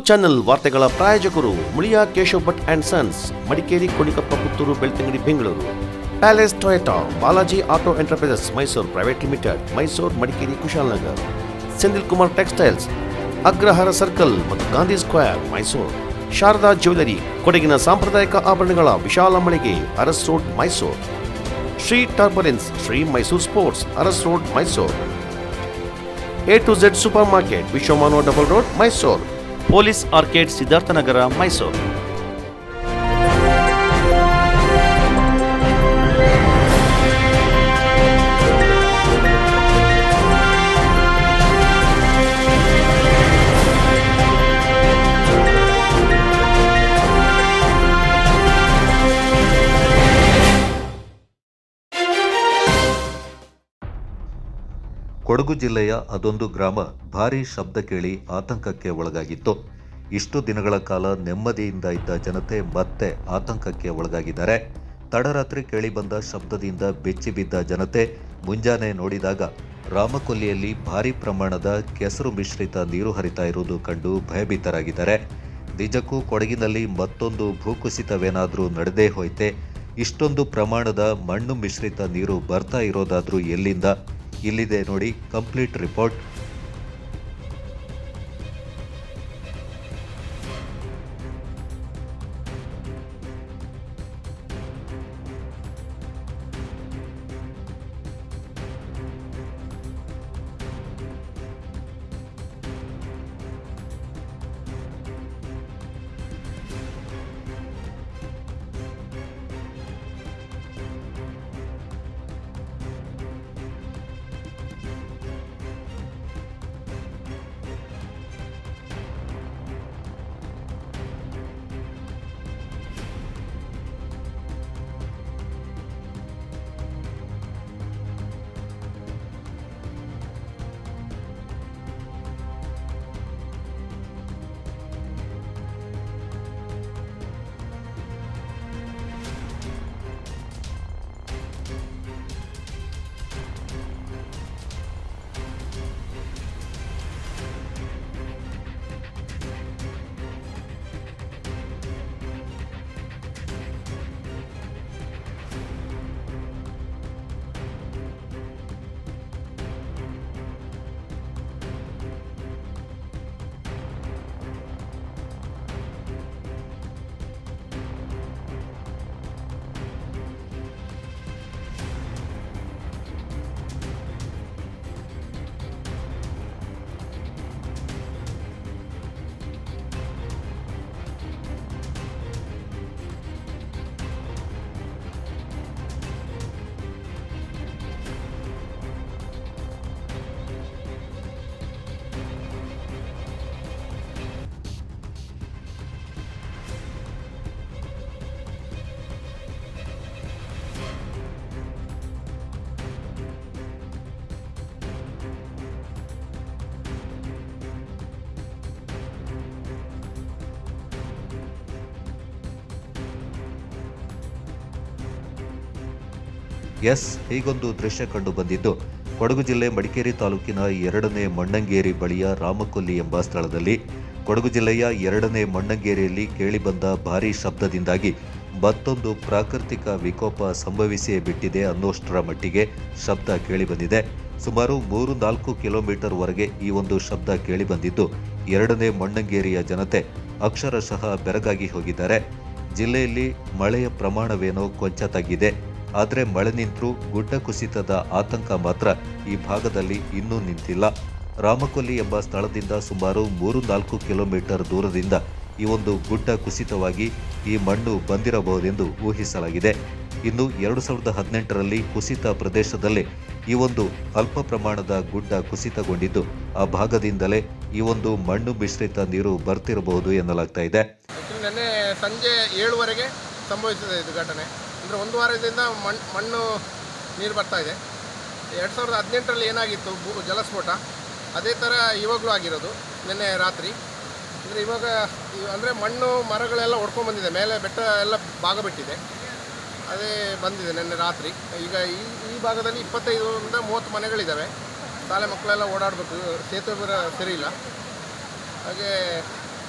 Channel ವಾರ್ತೆಗಳ ಪ್ರಾಯೋಜಕರು Muliya Keshav Bhat and sons, Madikeri, Konikoppa, Puttur, Belthangady, Bengaluru. Palace Toyota, Balaji auto enterprises Mysuru private limited, Mysuru, Madikeri, Kushalnagar. Senthil Kumar textiles, Agrahara circle ಮತ್ತು Gandhi square, Mysuru. Sharada jewellery, ಕೊಡಗಿನ ಸಾಂಪ್ರದಾಯಿಕ ಆಭರಣಗಳ ವಿಶಾಲ ಮಳಿಗೆ, Aras road, Mysuru. Shri turbulence, Shri Mysuru sports, Aras road, Mysuru. A to Z super market, Vishwamanava double road, Mysuru. Police arcade, Siddharthanagara, Mysuru. Kodagu ಜಿಲ್ಲೆಯ ಅದೊಂದು ಗ್ರಾಮ ಭಾರೀ ಶಬ್ದ ಕೇಳಿ ಆತಂಕಕ್ಕೆ ಒಳಗಾಗಿತ್ತು. ಇಷ್ಟು ದಿನಗಳ ಕಾಲ ನೆಮ್ಮದಿಯಿಂದ ಇದ್ದ ಜನತೆ ಮತ್ತೆ ಆತಂಕಕ್ಕೆ ಒಳಗಾಗಿದ್ದಾರೆ. ತಡರಾತ್ರಿ ಕೇಳಿಬಂದ ಶಬ್ದದಿಂದ ಬೆಚ್ಚಿಬಿದ್ದ ಜನತೆ ಮುಂಜಾನೆ ನೋಡಿದಾಗ ರಾಮಕೊಲ್ಲಿಯಲ್ಲಿ ಭಾರೀ ಪ್ರಮಾಣದ ಕೆಸರು ಮಿಶ್ರಿತ ನೀರು ಹರಿತಾ ಇರುವುದು ಕಂಡು ಭಯಭೀತರಾಗಿದ್ದಾರೆ. ನಿಜಕ್ಕೂ ಕೊಡಗಿನಲ್ಲಿ ಮತ್ತೊಂದು ಭೂಕುಸಿತವೇನಾದರೂ ನಡೆದೇ ಹೋಯ್ತೆ? ಇಷ್ಟೊಂದು ಪ್ರಮಾಣದ ಮಣ್ಣು ಮಿಶ್ರಿತ ನೀರು ಬರ್ತಾ ಇರೋದಾದ್ರೂ ಎಲ್ಲಿಂದ? ಇಲ್ಲಿದೆ ನೋಡಿ ಕಂಪ್ಲೀಟ್ ರಿಪೋರ್ಟ್. ಹೀಗೊಂದು ದೃಶ್ಯ ಕಂಡು ಬಂದಿದ್ದು ಕೊಡಗು ಜಿಲ್ಲೆ ಮಡಿಕೇರಿ ತಾಲೂಕಿನ 2ನೇ ಮಣ್ಣಂಗೇರಿ ಬಳಿಯ ರಾಮಕೊಲ್ಲಿ ಎಂಬ ಸ್ಥಳದಲ್ಲಿ. ಕೊಡಗು ಜಿಲ್ಲೆಯ 2ನೇ ಮಣ್ಣಂಗೇರಿಯಲ್ಲಿ ಕೇಳಿಬಂದ ಭಾರೀ ಶಬ್ದದಿಂದಾಗಿ ಮತ್ತೊಂದು ಪ್ರಾಕೃತಿಕ ವಿಕೋಪ ಸಂಭವಿಸಿಯೇ ಬಿಟ್ಟಿದೆ ಅನ್ನೋಷ್ಟರ ಮಟ್ಟಿಗೆ ಶಬ್ದ ಕೇಳಿಬಂದಿದೆ. ಸುಮಾರು 3-4 ಕಿಲೋಮೀಟರ್ ವರೆಗೆ ಈ ಒಂದು ಶಬ್ದ ಕೇಳಿಬಂದಿದ್ದು 2ನೇ ಮಣ್ಣಂಗೇರಿಯ ಜನತೆ ಅಕ್ಷರಶಃ ಬೆರಗಾಗಿ ಹೋಗಿದ್ದಾರೆ. ಜಿಲ್ಲೆಯಲ್ಲಿ ಮಳೆಯ ಪ್ರಮಾಣವೇನೋ ಕೊಂಚ ತಗ್ಗಿದೆ. ಆದರೆ ಮಳೆ ನಿಂತರೂ ಗುಡ್ಡ ಕುಸಿತದ ಆತಂಕ ಮಾತ್ರ ಈ ಭಾಗದಲ್ಲಿ ಇನ್ನೂ ನಿಂತಿಲ್ಲ. ರಾಮಕೊಲ್ಲಿ ಎಂಬ ಸ್ಥಳದಿಂದ ಸುಮಾರು 3-4 ಕಿಲೋಮೀಟರ್ ದೂರದಿಂದ ಈ ಒಂದು ಗುಡ್ಡ ಕುಸಿತವಾಗಿ ಈ ಮಣ್ಣು ಬಂದಿರಬಹುದೆಂದು ಊಹಿಸಲಾಗಿದೆ. ಇನ್ನು 2018ರಲ್ಲಿ ಕುಸಿತ ಪ್ರದೇಶದಲ್ಲೇ ಈ ಒಂದು ಅಲ್ಪ ಪ್ರಮಾಣದ ಗುಡ್ಡ ಕುಸಿತಗೊಂಡಿದ್ದು ಆ ಭಾಗದಿಂದಲೇ ಈ ಒಂದು ಮಣ್ಣು ಮಿಶ್ರಿತ ನೀರು ಬರ್ತಿರಬಹುದು ಎನ್ನಲಾಗ್ತಾ ಇದೆ. ನಿನ್ನೆ ಸಂಜೆ 7ವರೆಗೆ ಸಂಭವಿಸಿದೆ ಇದು ಘಟನೆ. ಅಂದರೆ ಒಂದು ವಾರದಿಂದ ಮಣ್ಣು ನೀರು ಬರ್ತಾ ಇದೆ. 2018ರಲ್ಲಿ ಏನಾಗಿತ್ತು ಜಲಸ್ಫೋಟ, ಅದೇ ಥರ ಇವಾಗಲೂ ಆಗಿರೋದು ನಿನ್ನೆ ರಾತ್ರಿ. ಅಂದರೆ ಇವಾಗ ಅಂದರೆ ಮಣ್ಣು ಮರಗಳೆಲ್ಲ ಹೊಡ್ಕೊಂಡು ಬಂದಿದೆ, ಮೇಲೆ ಬೆಟ್ಟ ಎಲ್ಲ ಭಾಗ ಬಿಟ್ಟಿದೆ. ಅದೇ ಬಂದಿದೆ ನಿನ್ನೆ ರಾತ್ರಿ. ಈಗ ಈ ಭಾಗದಲ್ಲಿ 25ರಿಂದ 30 ಮನೆಗಳಿದ್ದಾವೆ. ಶಾಲೆ ಮಕ್ಕಳೆಲ್ಲ ಓಡಾಡಬೇಕು, ಸೇತುವೆ ಸರಿ ಇಲ್ಲ. ಹಾಗೆ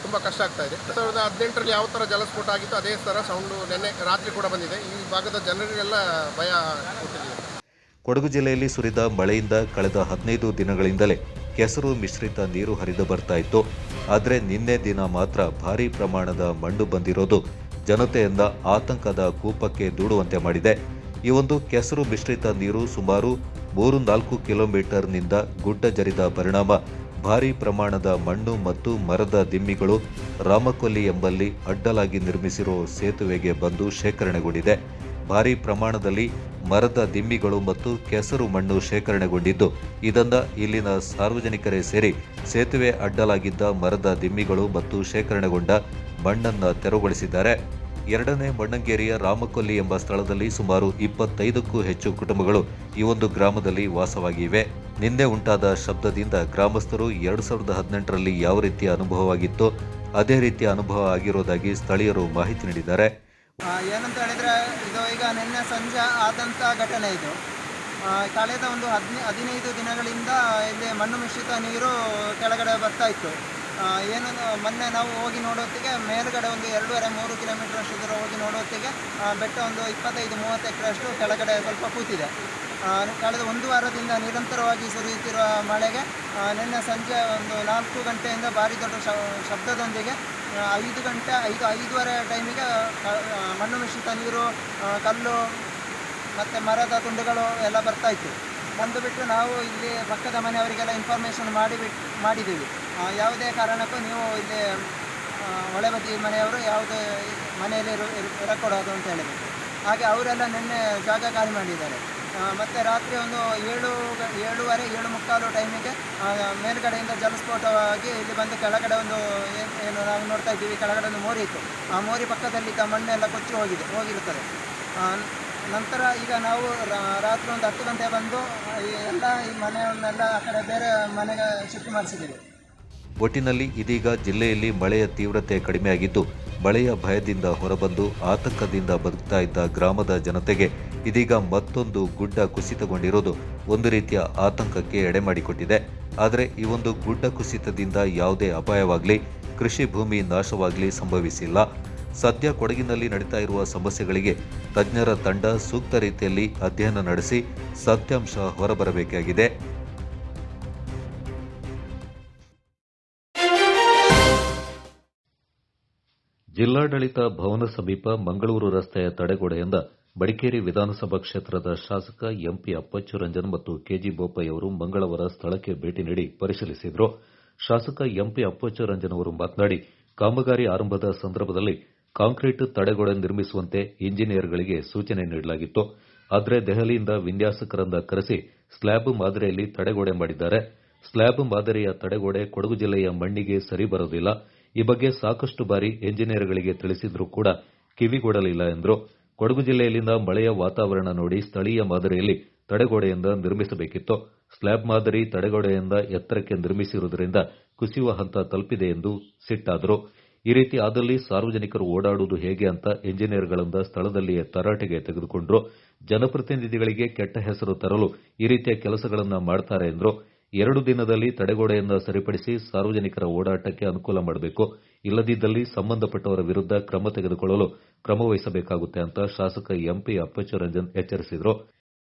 ತುಂಬ ಕಷ್ಟ ಆಗ್ತಾ ಇದೆ. 2018ರಲ್ಲಿ ಯಾವ ಥರ ಜಲಸ್ಫೋಟ ಆಗಿತ್ತು ಅದೇ ಥರ ಸೌಂಡು ನಿನ್ನೆ ರಾತ್ರಿ ಕೂಡ ಬಂದಿದೆ. ಈ ಭಾಗದ ಜನರಿಗೆಲ್ಲ ಭಯ ಕೊಟ್ಟಿದೆ. ಕೊಡಗು ಜಿಲ್ಲೆಯಲ್ಲಿ ಸುರಿದ ಮಳೆಯಿಂದ ಕಳೆದ 15 ದಿನಗಳಿಂದಲೇ ಕೆಸರು ಮಿಶ್ರಿತ ನೀರು ಹರಿದು ಬರ್ತಾ ಇತ್ತು. ಆದರೆ ನಿನ್ನೆ ದಿನ ಮಾತ್ರ ಭಾರೀ ಪ್ರಮಾಣದ ಮಣ್ಣು ಬಂದಿರೋದು ಜನತೆಯಿಂದ ಆತಂಕದ ಕೂಪಕ್ಕೆ ದೂಡುವಂತೆ ಮಾಡಿದೆ. ಈ ಒಂದು ಕೆಸರು ಮಿಶ್ರಿತ ನೀರು ಸುಮಾರು 3-4 ಕಿಲೋಮೀಟರ್ನಿಂದ ಗುಡ್ಡ ಜರಿದ ಪರಿಣಾಮ ಭಾರೀ ಪ್ರಮಾಣದ ಮಣ್ಣು ಮತ್ತು ಮರದ ದಿಮ್ಮಿಗಳು ರಾಮಕೊಲ್ಲಿ ಎಂಬಲ್ಲಿ ಅಡ್ಡಲಾಗಿ ನಿರ್ಮಿಸಿರುವ ಸೇತುವೆಗೆ ಬಂದು ಶೇಖರಣೆಗೊಂಡಿದೆ. ಭಾರೀ ಪ್ರಮಾಣದಲ್ಲಿ ಮರದ ದಿಮ್ಮಿಗಳು ಮತ್ತು ಕೆಸರು ಮಣ್ಣು ಶೇಖರಣೆಗೊಂಡಿದ್ದು, ಇದನ್ನ ಇಲ್ಲಿನ ಸಾರ್ವಜನಿಕರೇ ಸೇರಿ ಸೇತುವೆ ಅಡ್ಡಲಾಗಿದ್ದ ಮರದ ದಿಮ್ಮಿಗಳು ಮತ್ತು ಶೇಖರಣೆಗೊಂಡ ಮಣ್ಣನ್ನು ತೆರವುಗೊಳಿಸಿದ್ದಾರೆ. ಎರಡನೇ ಮಣ್ಣಂಗೇರಿಯ ರಾಮಕೊಲ್ಲಿ ಎಂಬ ಸ್ಥಳದಲ್ಲಿ ಸುಮಾರು 25ಕ್ಕೂ ಹೆಚ್ಚು ಕುಟುಂಬಗಳು ಈ ಒಂದು ಗ್ರಾಮದಲ್ಲಿ ವಾಸವಾಗಿವೆ. ನಿನ್ನೆ ಉಂಟಾದ ಶಬ್ದದಿಂದ ಗ್ರಾಮಸ್ಥರು 2018ರಲ್ಲಿ ಯಾವ ರೀತಿಯ ಅನುಭವವಾಗಿತ್ತೋ ಅದೇ ರೀತಿಯ ಅನುಭವ ಆಗಿರೋದಾಗಿ ಸ್ಥಳೀಯರು ಮಾಹಿತಿ ನೀಡಿದ್ದಾರೆ. ಏನಂತ ಹೇಳಿದರೆ, ಇದು ಈಗ ನಿನ್ನೆ ಸಂಜೆ ಆದಂಥ ಘಟನೆ ಇದು. ಕಳೆದ ಒಂದು 15 ದಿನಗಳಿಂದ ಇಲ್ಲಿ ಮಣ್ಣು ಮಿಶ್ರಿತ ನೀರು ಕೆಳಗಡೆ ಬರ್ತಾ ಇತ್ತು. ಏನು ಮೊನ್ನೆ ನಾವು ಹೋಗಿ ನೋಡೋತ್ತಿಗೆ ಮೇಲುಗಡೆ ಒಂದು 2.5-3 ಕಿಲೋಮೀಟರ್ ಅಷ್ಟು ದೂರ ಹೋಗಿ ನೋಡೋತ್ತಿಗೆ ಬೆಟ್ಟ ಒಂದು 25-30 ಎಕರೆಯಷ್ಟು ಕೆಳಗಡೆ ಸ್ವಲ್ಪ ಕೂತಿದೆ. ಕಳೆದ ಒಂದು ವಾರದಿಂದ ನಿರಂತರವಾಗಿ ಸುರಿಯುತ್ತಿರುವ ಮಳೆಗೆ ನಿನ್ನೆ ಸಂಜೆ ಒಂದು 4 ಗಂಟೆಯಿಂದ ಭಾರಿ ದೊಡ್ಡ ಶಬ್ದದೊಂದಿಗೆ 5:30 ಟೈಮಿಗೆ ಮಣ್ಣು ಮಿಶ್ರಿತ ನೀರು, ಕಲ್ಲು ಮತ್ತು ಮರದ ತುಂಡುಗಳು ಎಲ್ಲ ಬರ್ತಾಯಿತ್ತು. ಬಂದುಬಿಟ್ಟು ನಾವು ಇಲ್ಲಿ ಪಕ್ಕದ ಮನೆಯವರಿಗೆಲ್ಲ ಇನ್ಫಾರ್ಮೇಷನ್ ಮಾಡಿದ್ದೀವಿ. ಯಾವುದೇ ಕಾರಣಕ್ಕೂ ನೀವು ಇಲ್ಲಿ ಹೊಳೆ ಬದಿ ಮನೆಯವರು ಯಾವುದೇ ಮನೆಯಲ್ಲಿ ಇರಕೊಡೋದು ಅಂತ ಹೇಳಿಬಿಟ್ಟು ಹಾಗೆ ಅವರೆಲ್ಲ ನಿನ್ನೆ ಜಾಗ ಖಾಲಿ ಮಾಡಿದ್ದಾರೆ. ಮತ್ತು ರಾತ್ರಿ ಒಂದು 7:30 ಟೈಮಿಗೆ ಮೇಲ್ಗಡೆಯಿಂದ ಜಲಸ್ಫೋಟವಾಗಿ ಇಲ್ಲಿ ಬಂದು ಕೆಳಗಡೆ ಒಂದು ಏನು ನಾವು ನೋಡ್ತಾ ಇದ್ದೀವಿ, ಕೆಳಗಡೆ ಒಂದು ಮೋರಿ ಇತ್ತು. ಆ ಮೋರಿ ಪಕ್ಕದಲ್ಲಿದ್ದ ಮಣ್ಣೆಲ್ಲ ಕೊಚ್ಚಿ ಹೋಗಿರುತ್ತದೆ. ನಂತರ ಈಗ ನಾವು ರಾತ್ರಿ ಒಂದು 10 ಗಂಟೆ ಬಂದು ಈ ಮನೆಯನ್ನೆಲ್ಲ ಆ ಕಡೆ ಬೇರೆ ಮನೆಗೆ ಶಿಫ್ಟ್ ಮಾಡಿಸಿದ್ದೀವಿ. ಒಟ್ಟಿನಲ್ಲಿ ಇದೀಗ ಜಿಲ್ಲೆಯಲ್ಲಿ ಮಳೆಯ ತೀವ್ರತೆ ಕಡಿಮೆಯಾಗಿದ್ದು, ಮಳೆಯ ಭಯದಿಂದ ಹೊರಬಂದು ಆತಂಕದಿಂದ ಬದುಕ್ತಾ ಇದ್ದ ಗ್ರಾಮದ ಜನತೆಗೆ ಇದೀಗ ಮತ್ತೊಂದು ಗುಡ್ಡ ಕುಸಿತಗೊಂಡಿರೋದು ಒಂದು ರೀತಿಯ ಆತಂಕಕ್ಕೆ ಎಡೆಮಾಡಿಕೊಟ್ಟಿದೆ. ಆದರೆ ಈ ಒಂದು ಗುಡ್ಡ ಕುಸಿತದಿಂದ ಯಾವುದೇ ಅಪಾಯವಾಗಲಿ, ಕೃಷಿ ಭೂಮಿ ನಾಶವಾಗಲಿ ಸಂಭವಿಸಿಲ್ಲ. ಸದ್ಯ ಕೊಡಗಿನಲ್ಲಿ ನಡೀತಾ ಇರುವ ಸಮಸ್ಯೆಗಳಿಗೆ ತಜ್ಞರ ತಂಡ ಸೂಕ್ತ ರೀತಿಯಲ್ಲಿ ಅಧ್ಯಯನ ನಡೆಸಿ ಸತ್ಯಾಂಶ ಹೊರಬರಬೇಕಾಗಿದೆ. ಜಿಲ್ಲಾಡಳಿತ ಭವನ ಸಮೀಪ ಮಂಗಳೂರು ರಸ್ತೆಯ ತಡೆಗೋಡೆಯಿಂದ ಮಡಿಕೇರಿ ವಿಧಾನಸಭಾ ಕ್ಷೇತ್ರದ ಶಾಸಕ ಎಂಪಿ ಅಪ್ಪಚ್ಚು ರಂಜನ್ ಮತ್ತು ಕೆಜಿ ಬೋಪಯ್ಯವರು ಮಂಗಳವಾರ ಸ್ಥಳಕ್ಕೆ ಭೇಟಿ ನೀಡಿ ಪರಿಶೀಲಿಸಿದರು. ಶಾಸಕ ಎಂಪಿ ಅಪ್ಪಚ್ಚು ರಂಜನ್ ಅವರು ಮಾತನಾಡಿ, ಕಾಮಗಾರಿ ಆರಂಭದ ಸಂದರ್ಭದಲ್ಲಿ ಕಾಂಕ್ರೀಟ್ ತಡೆಗೋಡೆ ನಿರ್ಮಿಸುವಂತೆ ಇಂಜಿನಿಯರ್ಗಳಿಗೆ ಸೂಚನೆ ನೀಡಲಾಗಿತ್ತು. ಆದರೆ ದೆಹಲಿಯಿಂದ ವಿನ್ಯಾಸಕರನ್ನ ಕರೆಸಿ ಸ್ಲ್ಯಾಬ್ ಮಾದರಿಯಲ್ಲಿ ತಡೆಗೋಡೆ ಮಾಡಿದ್ದಾರೆ. ಸ್ಲ್ಯಾಬ್ ಮಾದರಿಯ ತಡೆಗೋಡೆ ಕೊಡಗು ಜಿಲ್ಲೆಯ ಮಣ್ಣಿಗೆ ಸರಿ ಬರೋದಿಲ್ಲ. ಈ ಬಗ್ಗೆ ಸಾಕಷ್ಟು ಬಾರಿ ಎಂಜಿನಿಯರ್ಗಳಿಗೆ ತಿಳಿಸಿದ್ರೂ ಕೂಡ ಕಿವಿಗೊಡಲಿಲ್ಲ ಎಂದರು. ಕೊಡಗು ಜಿಲ್ಲೆಯಲ್ಲಿನ ಮಳೆಯ ವಾತಾವರಣ ನೋಡಿ ಸ್ಥಳೀಯ ಮಾದರಿಯಲ್ಲಿ ತಡೆಗೋಡೆಯಿಂದ ನಿರ್ಮಿಸಬೇಕಿತ್ತು. ಸ್ಲ್ಯಾಬ್ ಮಾದರಿ ತಡೆಗೋಡೆಯಿಂದ ಎತ್ತರಕ್ಕೆ ನಿರ್ಮಿಸಿರುವುದರಿಂದ ಕುಸಿಯುವ ಹಂತ ತಲುಪಿದೆ ಎಂದು ಸಿಟ್ಟಾದರು. ಈ ರೀತಿ ಆದಲ್ಲಿ ಸಾರ್ವಜನಿಕರು ಓಡಾಡುವುದು ಹೇಗೆ ಅಂತ ಎಂಜಿನಿಯರ್ಗಳಿಂದ ಸ್ಥಳದಲ್ಲಿಯೇ ತರಾಟೆಗೆ ತೆಗೆದುಕೊಂಡರು. ಜನಪ್ರತಿನಿಧಿಗಳಿಗೆ ಕೆಟ್ಟ ಹೆಸರು ತರಲು ಈ ರೀತಿಯ ಕೆಲಸಗಳನ್ನು ಮಾಡ್ತಾರೆ ಎಂದರು. 2 ದಿನದಲ್ಲಿ ತಡೆಗೋಡೆಯನ್ನು ಸರಿಪಡಿಸಿ ಸಾರ್ವಜನಿಕರ ಓಡಾಟಕ್ಕೆ ಅನುಕೂಲ ಮಾಡಬೇಕು. ಇಲ್ಲದಿದ್ದಲ್ಲಿ ಸಂಬಂಧಪಟ್ಟವರ ವಿರುದ್ಧ ಕ್ರಮ ತೆಗೆದುಕೊಳ್ಳಲು ಕ್ರಮ ವಹಿಸಬೇಕಾಗುತ್ತೆ ಅಂತ ಶಾಸಕ ಎಂಪಿ ಅಪ್ಪಚ್ಚು ರಂಜನ್ ಎಚ್ಚರಿಸಿದರು.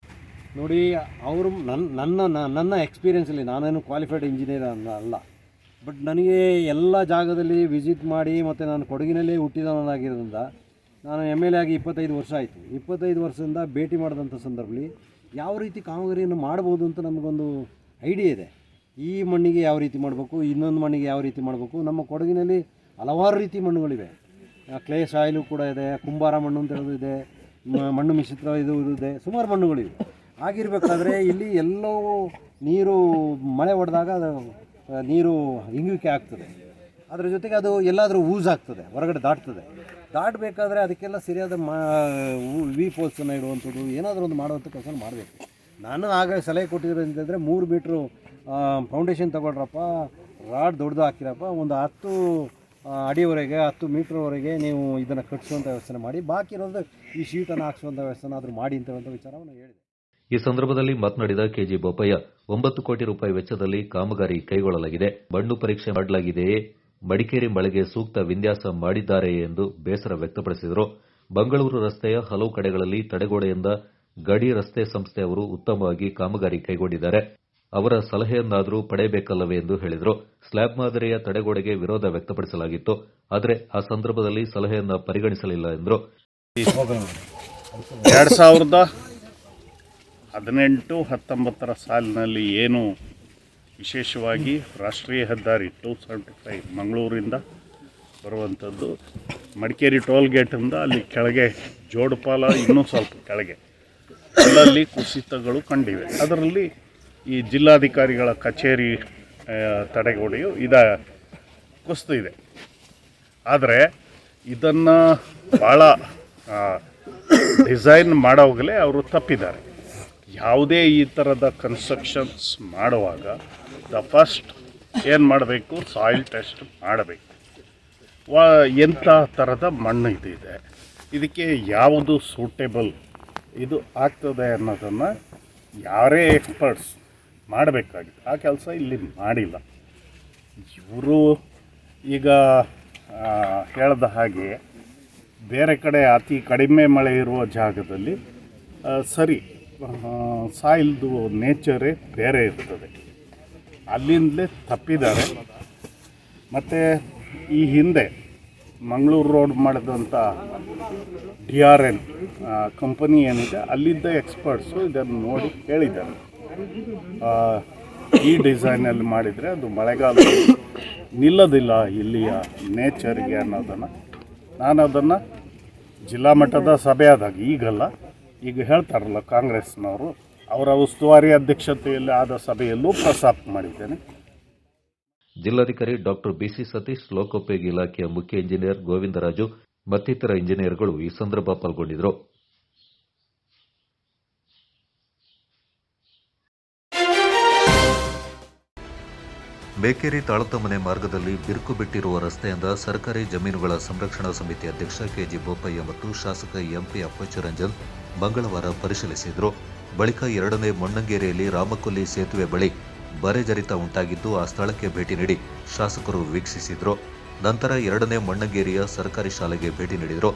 ನೋಡಿ, ಅವರು ನನ್ನ ಎಕ್ಸ್ಪೀರಿಯನ್ಸಲ್ಲಿ, ನಾನೇನು ಕ್ವಾಲಿಫೈಡ್ ಇಂಜಿನಿಯರ್ ಅಲ್ಲ, ಬಟ್ ನನಗೆ ಎಲ್ಲ ಜಾಗದಲ್ಲಿ ವಿಸಿಟ್ ಮಾಡಿ ಮತ್ತು ನಾನು ಕೊಡಗಿನಲ್ಲೇ ಹುಟ್ಟಿದವನಾಗಿರೋದ್ರಿಂದ ನಾನು MLA ಆಗಿ 25 ವರ್ಷ ಆಯಿತು. 25 ವರ್ಷದಿಂದ ಭೇಟಿ ಮಾಡಿದಂಥ ಸಂದರ್ಭದಲ್ಲಿ ಯಾವ ರೀತಿ ಕಾಮಗಾರಿಯನ್ನು ಮಾಡ್ಬೋದು ಅಂತ ನಮಗೊಂದು ಐಡಿಯಾ ಇದೆ. ಈ ಮಣ್ಣಿಗೆ ಯಾವ ರೀತಿ ಮಾಡಬೇಕು, ಇನ್ನೊಂದು ಮಣ್ಣಿಗೆ ಯಾವ ರೀತಿ ಮಾಡಬೇಕು. ನಮ್ಮ ಕೊಡಗಿನಲ್ಲಿ ಹಲವಾರು ರೀತಿ ಮಣ್ಣುಗಳಿವೆ. ಕ್ಲೇ ಸಾಯಿಲು ಕೂಡ ಇದೆ, ಕುಂಬಾರ ಮಣ್ಣು ಅಂತ ಹೇಳೋದು ಇದೆ, ಮಣ್ಣು ಮಿಶ್ರಿತ ಇದು ಇದೆ, ಸುಮಾರು ಮಣ್ಣುಗಳಿವೆ. ಆಗಿರಬೇಕಾದ್ರೆ ಇಲ್ಲಿ ಎಲ್ಲೋ ನೀರು ಮಳೆ ಹೊಡೆದಾಗ ಅದು ನೀರು ಇಂಗುವಿಕೆ ಆಗ್ತದೆ. ಅದರ ಜೊತೆಗೆ ಅದು ಎಲ್ಲಾದರೂ ಊಸ್ ಆಗ್ತದೆ, ಹೊರಗಡೆ ದಾಟಬೇಕಾದ್ರೆ ಅದಕ್ಕೆಲ್ಲ ಸರಿಯಾದ ವಿ ಪೋಲ್ಸನ್ನು ಇಡುವಂಥದ್ದು, ಏನಾದರೂ ಒಂದು ಮಾಡುವಂಥ ಕೆಲಸ ಮಾಡಬೇಕು. ನಾನು ಆಗ ಸಲಹೆ ಕೊಟ್ಟಿರೋದಂತಂದರೆ 3 ಮೀಟ್ರು ಫೌಂಡೇಶನ್ ತಗೊಳ್ರಪ್ಪ, ರಾಡ್ ದೊಡ್ಡದು ಹಾಕಿರಪ್ಪ, ಒಂದು 10 ಅಡಿವರೆಗೆ 10 ಮೀಟ್ರ್ವರೆಗೆ ನೀವು ಇದನ್ನು ಕಟ್ಟಿಸುವಂಥ ವ್ಯವಸ್ಥೆ ಮಾಡಿ, ಬಾಕಿ ಇರೋದು ಈ ಶೀಟನ್ನು ಹಾಕ್ಸುವಂಥ ವ್ಯವಸ್ಥೆನಾದರೂ ಮಾಡಿ ಅಂತ ಹೇಳುವಂಥ ವಿಚಾರವನ್ನು ಹೇಳಿದೆ. ಈ ಸಂದರ್ಭದಲ್ಲಿ ಮಾತನಾಡಿದ ಕೆಜಿ ಬೋಪಯ್ಯ, 9 ಕೋಟಿ ರೂಪಾಯಿ ವೆಚ್ಚದಲ್ಲಿ ಕಾಮಗಾರಿ ಕೈಗೊಳ್ಳಲಾಗಿದೆ. ಮಣ್ಣು ಪರೀಕ್ಷೆ ಮಾಡಲಾಗಿದೆಯೇ, ಮಡಿಕೇರಿ ಮಳೆಗೆ ಸೂಕ್ತ ವಿನ್ಯಾಸ ಮಾಡಿದ್ದಾರೆ ಎಂದು ಬೇಸರ ವ್ಯಕ್ತಪಡಿಸಿದರು. ಬೆಂಗಳೂರು ರಸ್ತೆಯ ಹಲವು ಕಡೆಗಳಲ್ಲಿ ತಡೆಗೋಡೆಯಿಂದ ಗಡಿ ರಸ್ತೆ ಸಂಸ್ಥೆಯವರು ಉತ್ತಮವಾಗಿ ಕಾಮಗಾರಿ ಕೈಗೊಂಡಿದ್ದಾರೆ. ಅವರ ಸಲಹೆಯನ್ನಾದರೂ ಪಡೆಯಬೇಕಲ್ಲವೇ ಎಂದು ಹೇಳಿದರು. ಸ್ಲ್ಯಾಬ್ ಮಾದರಿಯ ತಡೆಗೋಡೆಗೆ ವಿರೋಧ ವ್ಯಕ್ತಪಡಿಸಲಾಗಿತ್ತು. ಆದರೆ ಆ ಸಂದರ್ಭದಲ್ಲಿ ಸಲಹೆಯನ್ನ ಪರಿಗಣಿಸಲಿಲ್ಲ ಎಂದರು. 2018-19 ಸಾಲಿನಲ್ಲಿ ಏನು ವಿಶೇಷವಾಗಿ ರಾಷ್ಟ್ರೀಯ ಹೆದ್ದಾರಿ 275 ಮಂಗಳೂರಿಂದ ಬರುವಂಥದ್ದು ಮಡಿಕೇರಿ ಟೋಲ್ ಗೇಟಿಂದ ಅಲ್ಲಿ ಕೆಳಗೆ ಜೋಡುಪಾಲ ಇನ್ನೂ ಸ್ವಲ್ಪ ಕೆಳಗೆ ಅಲ್ಲಲ್ಲಿ ಕುಸಿತಗಳು ಕಂಡಿವೆ. ಅದರಲ್ಲಿ ಈ ಜಿಲ್ಲಾಧಿಕಾರಿಗಳ ಕಚೇರಿ ತಡೆಗೋಡೆಯು ಕುಸಿದಿದೆ. ಆದರೆ ಇದನ್ನು ಭಾಳ ಡಿಸೈನ್ ಮಾಡೋವಾಗಲೇ ಅವರು ತಪ್ಪಿದ್ದಾರೆ. ಯಾವುದೇ ಈ ಥರದ ಕನ್ಸ್ಟ್ರಕ್ಷನ್ಸ್ ಮಾಡುವಾಗ ಫಸ್ಟ್ ಏನು ಮಾಡಬೇಕು, ಸಾಯಿಲ್ ಟೆಸ್ಟ್ ಮಾಡಬೇಕು. ಎಂಥ ಥರದ ಮಣ್ಣು ಇದೆ, ಇದಕ್ಕೆ ಯಾವುದು ಸೂಟೇಬಲ್ ಇದು ಆಗ್ತದೆ ಅನ್ನೋದನ್ನು ಯಾರೇ ಎಕ್ಸ್ಪರ್ಟ್ಸ್ ಮಾಡಬೇಕಾಗಿತ್ತು. ಆ ಕೆಲಸ ಇಲ್ಲಿ ಮಾಡಿಲ್ಲ. ಇವರು ಈಗ ಹೇಳಿದ ಹಾಗೆ ಬೇರೆ ಕಡೆ ಅತಿ ಕಡಿಮೆ ಮಳೆ ಇರುವ ಜಾಗದಲ್ಲಿ ಸರಿ ಸಾಯಿಲ್ದು ನೇಚರೇ ಬೇರೆ ಇರ್ತದೆ, ಅಲ್ಲಿಂದಲೇ ತಪ್ಪಿದ್ದಾರೆ. ಮತ್ತು ಈ ಹಿಂದೆ ಮಂಗಳೂರು ರೋಡ್ ಮಾಡಿದಂಥ DRN ಕಂಪನಿ ಏನಿದೆ ಅಲ್ಲಿದ್ದ ಎಕ್ಸ್ಪರ್ಟ್ಸು ಇದನ್ನು ನೋಡಿ ಹೇಳಿದ್ದಾರೆ, ಈ ಡಿಸೈನಲ್ಲಿ ಮಾಡಿದರೆ ಅದು ಮಳೆಗಾಲ ನಿಲ್ಲೋದಿಲ್ಲ ಇಲ್ಲಿಯ ನೇಚರ್ಗೆ ಅನ್ನೋದನ್ನು. ನಾನು ಅದನ್ನು ಜಿಲ್ಲಾ ಮಟ್ಟದ ಸಭೆ ಆದಾಗ ಈಗ ಹೇಳ್ತಾರಲ್ಲ ಕಾಂಗ್ರೆಸ್ನವರು, ಅವರ ಉಸ್ತುವಾರಿ ಅಧ್ಯಕ್ಷತೆಯಲ್ಲಿ ಆದ ಸಭೆಯಲ್ಲೂ ಪ್ರಸ್ತಾಪ ಮಾಡಿದ್ದೇನೆ. ಜಿಲ್ಲಾಧಿಕಾರಿ ಡಾ ಬಿಸಿ ಸತೀಶ್, ಲೋಕೋಪಯೋಗಿ ಇಲಾಖೆಯ ಮುಖ್ಯ ಇಂಜಿನಿಯರ್ ಗೋವಿಂದರಾಜು ಮತ್ತಿತರ ಇಂಜಿನಿಯರ್ಗಳು ಈ ಸಂದರ್ಭ ಪಾಲ್ಗೊಂಡಿದ್ದರು. ಬೇಕೇರಿ ತಾಳತಮನೆ ಮಾರ್ಗದಲ್ಲಿ ಬಿರುಕು ಬಿಟ್ಟಿರುವ ರಸ್ತೆಯಿಂದ ಸರ್ಕಾರಿ ಜಮೀನುಗಳ ಸಂರಕ್ಷಣಾ ಸಮಿತಿ ಅಧ್ಯಕ್ಷ ಕೆಜಿ ಬೋಪಯ್ಯ ಮತ್ತು ಶಾಸಕ ಎಂಪಿ ಅಪ್ಪಚ್ಚುರಂಜನ್ ಮಂಗಳವಾರ ಪರಿಶೀಲಿಸಿದರು. ಬಳಿಕ 2ನೇ ಮೊಣ್ಣಂಗೇರಿಯಲ್ಲಿ ರಾಮಕೊಲ್ಲಿ ಸೇತುವೆ ಬಳಿ ಬರೆ ಜರಿತ ಉಂಟಾಗಿದ್ದು ಆ ಸ್ಥಳಕ್ಕೆ ಭೇಟಿ ನೀಡಿ ಶಾಸಕರು ವೀಕ್ಷಿಸಿದರು. ನಂತರ 2ನೇ ಮೊಣ್ಣಂಗೇರಿಯ ಸರ್ಕಾರಿ ಶಾಲೆಗೆ ಭೇಟಿ ನೀಡಿದರು.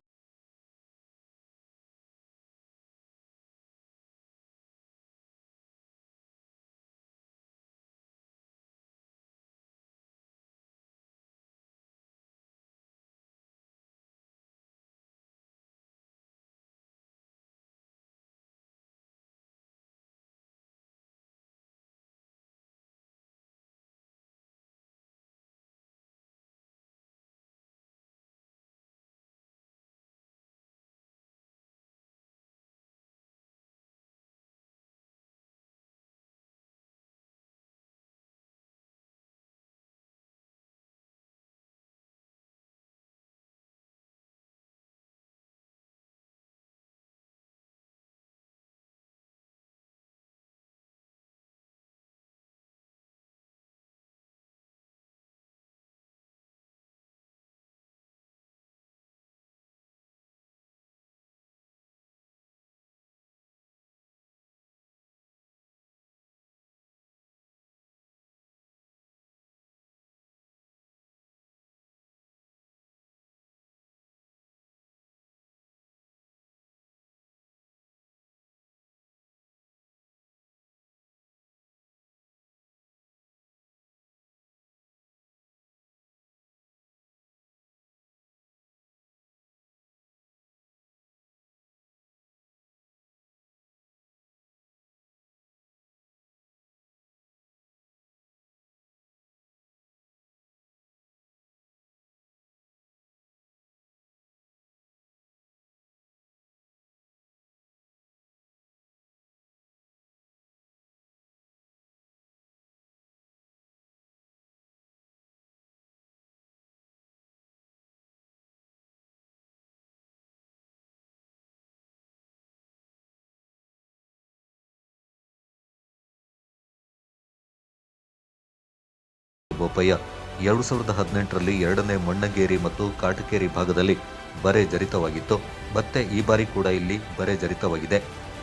ಬೋಪಯ್ಯ 2018ರಲ್ಲಿ 2ನೇ ಮೊಣ್ಣಂಗೇರಿ ಮತ್ತು ಕಾಟಕೇರಿ ಭಾಗದಲ್ಲಿ ಬರೆ ಜರಿತವಾಗಿತ್ತು. ಮತ್ತೆ ಈ ಬಾರಿ ಕೂಡ ಇಲ್ಲಿ ಬರೆ ಜರಿತವಾಗಿದೆ.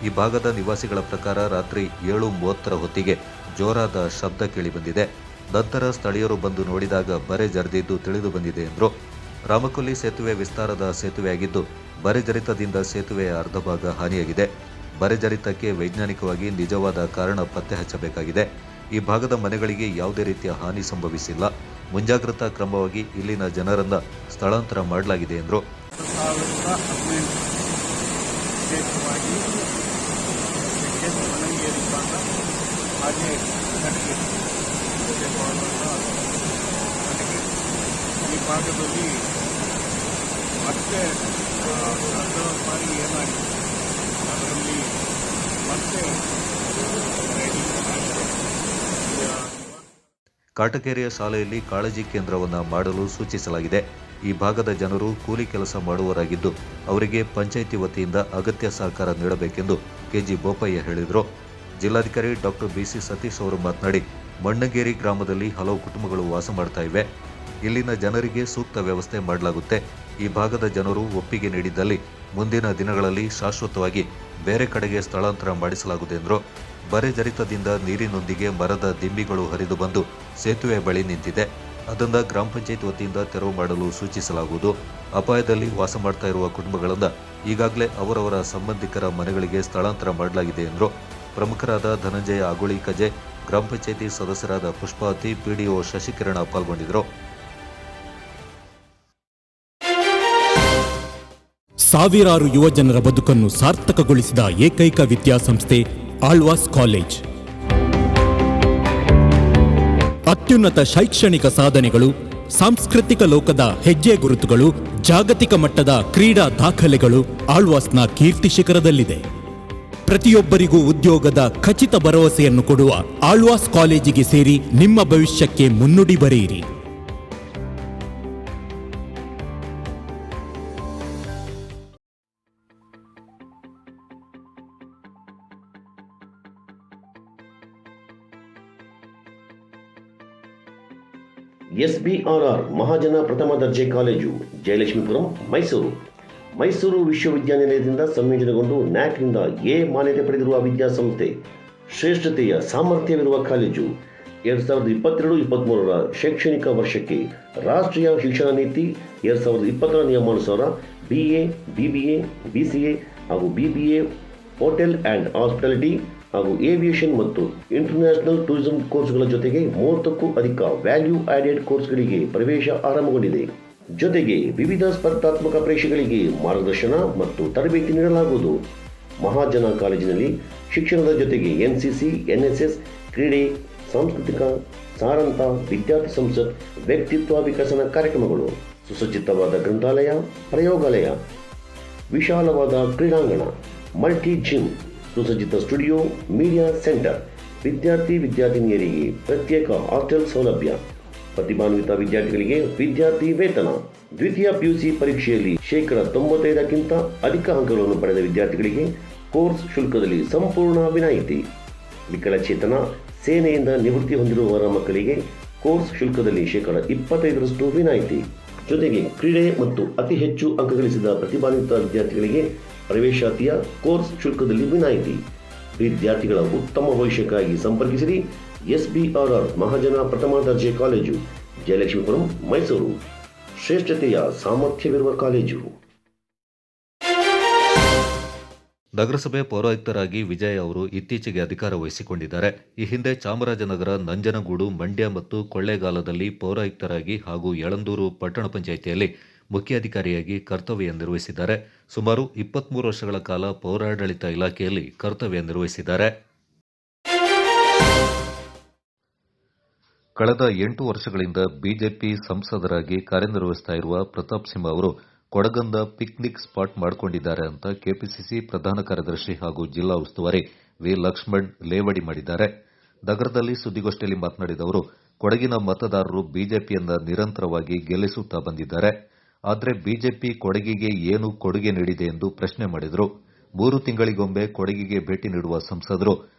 ಈ ಭಾಗದ ನಿವಾಸಿಗಳ ಪ್ರಕಾರ ರಾತ್ರಿ 7:30 ಹೊತ್ತಿಗೆ ಜೋರಾದ ಶಬ್ದ ಕೇಳಿಬಂದಿದೆ. ನಂತರ ಸ್ಥಳೀಯರು ಬಂದು ನೋಡಿದಾಗ ಬರೆ ಜರಿದಿದ್ದು ತಿಳಿದು ಬಂದಿದೆ ಎಂದರು. ರಾಮಕೊಲ್ಲಿ ಸೇತುವೆ ವಿಸ್ತಾರದ ಸೇತುವೆಯಾಗಿದ್ದು ಬರೆಜರಿತದಿಂದ ಸೇತುವೆಯ ಅರ್ಧ ಭಾಗ ಹಾನಿಯಾಗಿದೆ. ಬರೆಜರಿತಕ್ಕೆ ವೈಜ್ಞಾನಿಕವಾಗಿ ನಿಜವಾದ ಕಾರಣ ಪತ್ತೆ ಹಚ್ಚಬೇಕಾಗಿದೆ. ಈ ಭಾಗದ ಮನೆಗಳಿಗೆ ಯಾವುದೇ ರೀತಿಯ ಹಾನಿ ಸಂಭವಿಸಿಲ್ಲ. ಮುಂಜಾಗ್ರತಾ ಕ್ರಮವಾಗಿ ಇಲ್ಲಿನ ಜನರನ್ನ ಸ್ಥಳಾಂತರ ಮಾಡಲಾಗಿದೆ ಎಂದರು. ಈ ಭಾಗದಲ್ಲಿ ಮತ್ತೆ ಬಾರಿ ಏನಾಗಿದೆ ಅದರಲ್ಲಿ ಮತ್ತೆ ಕಾಟಕೆರೆಯ ಶಾಲೆಯಲ್ಲಿ ಕಾಳಜಿ ಕೇಂದ್ರವನ್ನು ಮಾಡಲು ಸೂಚಿಸಲಾಗಿದೆ. ಈ ಭಾಗದ ಜನರು ಕೂಲಿ ಕೆಲಸ ಮಾಡುವವರಾಗಿದ್ದು ಅವರಿಗೆ ಪಂಚಾಯಿತಿ ವತಿಯಿಂದ ಅಗತ್ಯ ಸಹಕಾರ ನೀಡಬೇಕೆಂದು ಕೆಜಿ ಬೋಪಯ್ಯ ಹೇಳಿದರು. ಜಿಲ್ಲಾಧಿಕಾರಿ ಡಾಕ್ಟರ್ ಬಿಸಿ ಸತೀಶ್ ಅವರು ಮಾತನಾಡಿ, ಮಣ್ಣಂಗೇರಿ ಗ್ರಾಮದಲ್ಲಿ ಹಲವು ಕುಟುಂಬಗಳು ವಾಸ ಮಾಡ್ತಾ ಇವೆ. ಇಲ್ಲಿನ ಜನರಿಗೆ ಸೂಕ್ತ ವ್ಯವಸ್ಥೆ ಮಾಡಲಾಗುತ್ತೆ. ಈ ಭಾಗದ ಜನರು ಒಪ್ಪಿಗೆ ನೀಡಿದ್ದಲ್ಲಿ ಮುಂದಿನ ದಿನಗಳಲ್ಲಿ ಶಾಶ್ವತವಾಗಿ ಬೇರೆ ಕಡೆಗೆ ಸ್ಥಳಾಂತರ ಮಾಡಿಸಲಾಗುವುದು ಎಂದರು. ಬರೆಜರಿತದಿಂದ ನೀರಿನೊಂದಿಗೆ ಮರದ ದಿಂಬಿಗಳು ಹರಿದು ಬಂದು ಸೇತುವೆ ಬಳಿ ನಿಂತಿದೆ. ಅದನ್ನು ಗ್ರಾಮ ಪಂಚಾಯತ್ ವತಿಯಿಂದ ತೆರವು ಮಾಡಲು ಸೂಚಿಸಲಾಗುವುದು. ಅಪಾಯದಲ್ಲಿ ವಾಸ ಮಾಡ್ತಾ ಇರುವ ಕುಟುಂಬಗಳನ್ನು ಈಗಾಗಲೇ ಅವರವರ ಸಂಬಂಧಿಕರ ಮನೆಗಳಿಗೆ ಸ್ಥಳಾಂತರ ಮಾಡಲಾಗಿದೆ ಎಂದರು. ಪ್ರಮುಖರಾದ ಧನಂಜಯ ಆಗುಳಿ ಕಜೆ, ಗ್ರಾಮ ಪಂಚಾಯಿತಿ ಸದಸ್ಯರಾದ ಪುಷ್ಪಾವತಿ, ಪಿಡಿಒ ಶಶಿಕಿರಣ ಪಾಲ್ಗೊಂಡಿದ್ದರು. ಸಾವಿರಾರು ಯುವಜನರ ಬದುಕನ್ನು ಸಾರ್ಥಕಗೊಳಿಸಿದ ಏಕೈಕ ವಿದ್ಯಾಸಂಸ್ಥೆ ಆಳ್ವಾಸ್ ಕಾಲೇಜ್. ಅತ್ಯುನ್ನತ ಶೈಕ್ಷಣಿಕ ಸಾಧನೆಗಳು, ಸಾಂಸ್ಕೃತಿಕ ಲೋಕದ ಹೆಜ್ಜೆ ಗುರುತುಗಳು, ಜಾಗತಿಕ ಮಟ್ಟದ ಕ್ರೀಡಾ ದಾಖಲೆಗಳು ಆಳ್ವಾಸ್ನ ಕೀರ್ತಿ ಶಿಖರದಲ್ಲಿದೆ. ಪ್ರತಿಯೊಬ್ಬರಿಗೂ ಉದ್ಯೋಗದ ಖಚಿತ ಭರವಸೆಯನ್ನು ಕೊಡುವ ಆಳ್ವಾಸ್ ಕಾಲೇಜಿಗೆ ಸೇರಿ ನಿಮ್ಮ ಭವಿಷ್ಯಕ್ಕೆ ಮುನ್ನುಡಿ ಬರೆಯಿರಿ. SBRR ಮಹಾಜನ ಪ್ರಥಮ ದರ್ಜೆ ಕಾಲೇಜು, ಜಯಲಕ್ಷ್ಮೀಪುರಂ, ಮೈಸೂರು. ಮೈಸೂರು ವಿಶ್ವವಿದ್ಯಾನಿಲಯದಿಂದ ಸಂಯೋಜನೆಗೊಂಡು ನ್ಯಾಕ್ನಿಂದ ಎ ಮಾನ್ಯತೆ ಪಡೆದಿರುವ ವಿದ್ಯಾಸಂಸ್ಥೆ. ಶ್ರೇಷ್ಠತೆಯ ಸಾಮರ್ಥ್ಯವಿರುವ ಕಾಲೇಜು. 2022-23ರ ಶೈಕ್ಷಣಿಕ ವರ್ಷಕ್ಕೆ ರಾಷ್ಟ್ರೀಯ ಶಿಕ್ಷಣ ನೀತಿ 2020ರ ನಿಯಮಾನುಸಾರ BA, BBA, BCA ಹಾಗೂ BBA ಹೋಟೆಲ್ ಆ್ಯಂಡ್ ಹಾಸ್ಪಿಟಾಲಿಟಿ ಹಾಗೂ ಏವಿಯೇಷನ್ ಮತ್ತು ಇಂಟರ್ನ್ಯಾಷನಲ್ ಟೂರಿಸಂ ಕೋರ್ಸ್ಗಳ ಜೊತೆಗೆ 30ಕ್ಕೂ ಅಧಿಕ ವ್ಯಾಲ್ಯೂ ಆಡೆಡ್ ಕೋರ್ಸ್ಗಳಿಗೆ ಪ್ರವೇಶ ಆರಂಭಗೊಂಡಿದೆ. ಜೊತೆಗೆ ವಿವಿಧ ಸ್ಪರ್ಧಾತ್ಮಕ ಪರೀಕ್ಷೆಗಳಿಗೆ ಮಾರ್ಗದರ್ಶನ ಮತ್ತು ತರಬೇತಿ ನೀಡಲಾಗುವುದು. ಮಹಾಜನ ಕಾಲೇಜಿನಲ್ಲಿ ಶಿಕ್ಷಣದ ಜೊತೆಗೆ NCC, NSS, ಕ್ರೀಡೆ, ಸಾಂಸ್ಕೃತಿಕ, ಸಾರಂತ, ವಿದ್ಯಾರ್ಥಿ ಸಂಸತ್, ವ್ಯಕ್ತಿತ್ವ ವಿಕಸನ ಕಾರ್ಯಕ್ರಮಗಳು, ಸುಸಜ್ಜಿತವಾದ ಗ್ರಂಥಾಲಯ, ಪ್ರಯೋಗಾಲಯ, ವಿಶಾಲವಾದ ಕ್ರೀಡಾಂಗಣ, ಮಲ್ಟಿ ಜಿಮ್, ಸುಸಜ್ಜಿತ ಸ್ಟುಡಿಯೋ, ಮೀಡಿಯಾ ಸೆಂಟರ್, ವಿದ್ಯಾರ್ಥಿನಿಯರಿಗೆ ಪ್ರತ್ಯೇಕ ಹಾಸ್ಟೆಲ್ ಸೌಲಭ್ಯ, ಪ್ರತಿಭಾನ್ವಿತ ವಿದ್ಯಾರ್ಥಿಗಳಿಗೆ ವಿದ್ಯಾರ್ಥಿ ವೇತನ, ದ್ವಿತೀಯ PUC ಪರೀಕ್ಷೆಯಲ್ಲಿ 95%ಕ್ಕಿಂತ ಅಧಿಕ ಅಂಕಗಳನ್ನು ಪಡೆದ ವಿದ್ಯಾರ್ಥಿಗಳಿಗೆ ಕೋರ್ಸ್ ಶುಲ್ಕದಲ್ಲಿ ಸಂಪೂರ್ಣ ವಿನಾಯಿತಿ, ವಿಕಲಚೇತನ, ಸೇನೆಯಿಂದ ನಿವೃತ್ತಿ ಹೊಂದಿರುವವರ ಮಕ್ಕಳಿಗೆ ಕೋರ್ಸ್ ಶುಲ್ಕದಲ್ಲಿ 25% ವಿನಾಯಿತಿ, ಜೊತೆಗೆ ಕ್ರೀಡೆ ಮತ್ತು ಅತಿ ಹೆಚ್ಚು ಅಂಕ ಗಳಿಸಿದ ಪ್ರತಿಭಾನ್ವಿತ ವಿದ್ಯಾರ್ಥಿಗಳಿಗೆ ಪ್ರವೇಶಾತಿಯ ಕೋರ್ಸ್ ಶುಲ್ಕದಲ್ಲಿ ವಿನಾಯಿತಿ. ವಿದ್ಯಾರ್ಥಿಗಳ ಉತ್ತಮ ಭವಿಷ್ಯಕ್ಕಾಗಿ ಸಂಪರ್ಕಿಸಿರಿ. SBRR ಮಹಾಜನ ಪ್ರಥಮ ದರ್ಜೆ ಕಾಲೇಜು, ಜಯಲಕ್ಷ್ಮೀಪುರಂ, ಮೈಸೂರು. ಶ್ರೇಷ್ಠತೆಯ ಸಾಮರ್ಥ್ಯವಿರುವ ಕಾಲೇಜು. ನಗರಸಭೆ ಪೌರಾಯುಕ್ತರಾಗಿ ವಿಜಯ್ ಅವರು ಇತ್ತೀಚೆಗೆ ಅಧಿಕಾರ ವಹಿಸಿಕೊಂಡಿದ್ದಾರೆ. ಈ ಹಿಂದೆ ಚಾಮರಾಜನಗರ, ನಂಜನಗೂಡು, ಮಂಡ್ಯ ಮತ್ತು ಕೊಳ್ಳೇಗಾಲದಲ್ಲಿ ಪೌರಾಯುಕ್ತರಾಗಿ ಹಾಗೂ ಯಳಂದೂರು ಪಟ್ಟಣ ಪಂಚಾಯಿತಿಯಲ್ಲಿ ಮುಖ್ಯಾಧಿಕಾರಿಯಾಗಿ ಕರ್ತವ್ಯ ನಿರ್ವಹಿಸಿದ್ದಾರೆ. ಸುಮಾರು 23 ವರ್ಷಗಳ ಕಾಲ ಪೌರಾಡಳಿತ ಇಲಾಖೆಯಲ್ಲಿ ಕರ್ತವ್ಯ ನಿರ್ವಹಿಸಿದ್ದಾರೆ. ಕಳೆದ 8 ವರ್ಷಗಳಿಂದ ಬಿಜೆಪಿ ಸಂಸದರಾಗಿ ಕಾರ್ಯನಿರ್ವಹಿಸ್ತಾ ಇರುವ ಪ್ರತಾಪ್ ಸಿಂಹ ಅವರು ಕೊಡಗಂದ ಪಿಕ್ನಿಕ್ ಸ್ಪಾಟ್ ಮಾಡಿಕೊಂಡಿದ್ದಾರೆ ಅಂತ ಕೆಪಿಸಿಸಿ ಪ್ರಧಾನ ಕಾರ್ಯದರ್ಶಿ ಹಾಗೂ ಜಿಲ್ಲಾ ಉಸ್ತುವಾರಿ ವಿ ಲಕ್ಷ್ಮಣ್ ಲೇವಡಿ ಮಾಡಿದ್ದಾರೆ. ನಗರದಲ್ಲಿ ಸುದ್ದಿಗೋಷ್ಠಿಯಲ್ಲಿ ಮಾತನಾಡಿದ ಅವರು, ಕೊಡಗಿನ ಮತದಾರರು ಬಿಜೆಪಿಯನ್ನ ನಿರಂತರವಾಗಿ ಗೆಲ್ಲಿಸುತ್ತಾ ಬಂದಿದ್ದಾರೆ. ಆದರೆ ಬಿಜೆಪಿ ಕೊಡಗಿಗೆ ಏನು ಕೊಡುಗೆ ನೀಡಿದೆ ಎಂದು ಪ್ರಶ್ನೆ ಮಾಡಿದರು. 3 ತಿಂಗಳಿಗೊಮ್ಮೆ ಕೊಡಗಿಗೆ ಭೇಟಿ ನೀಡುವ ಸಂಸದರು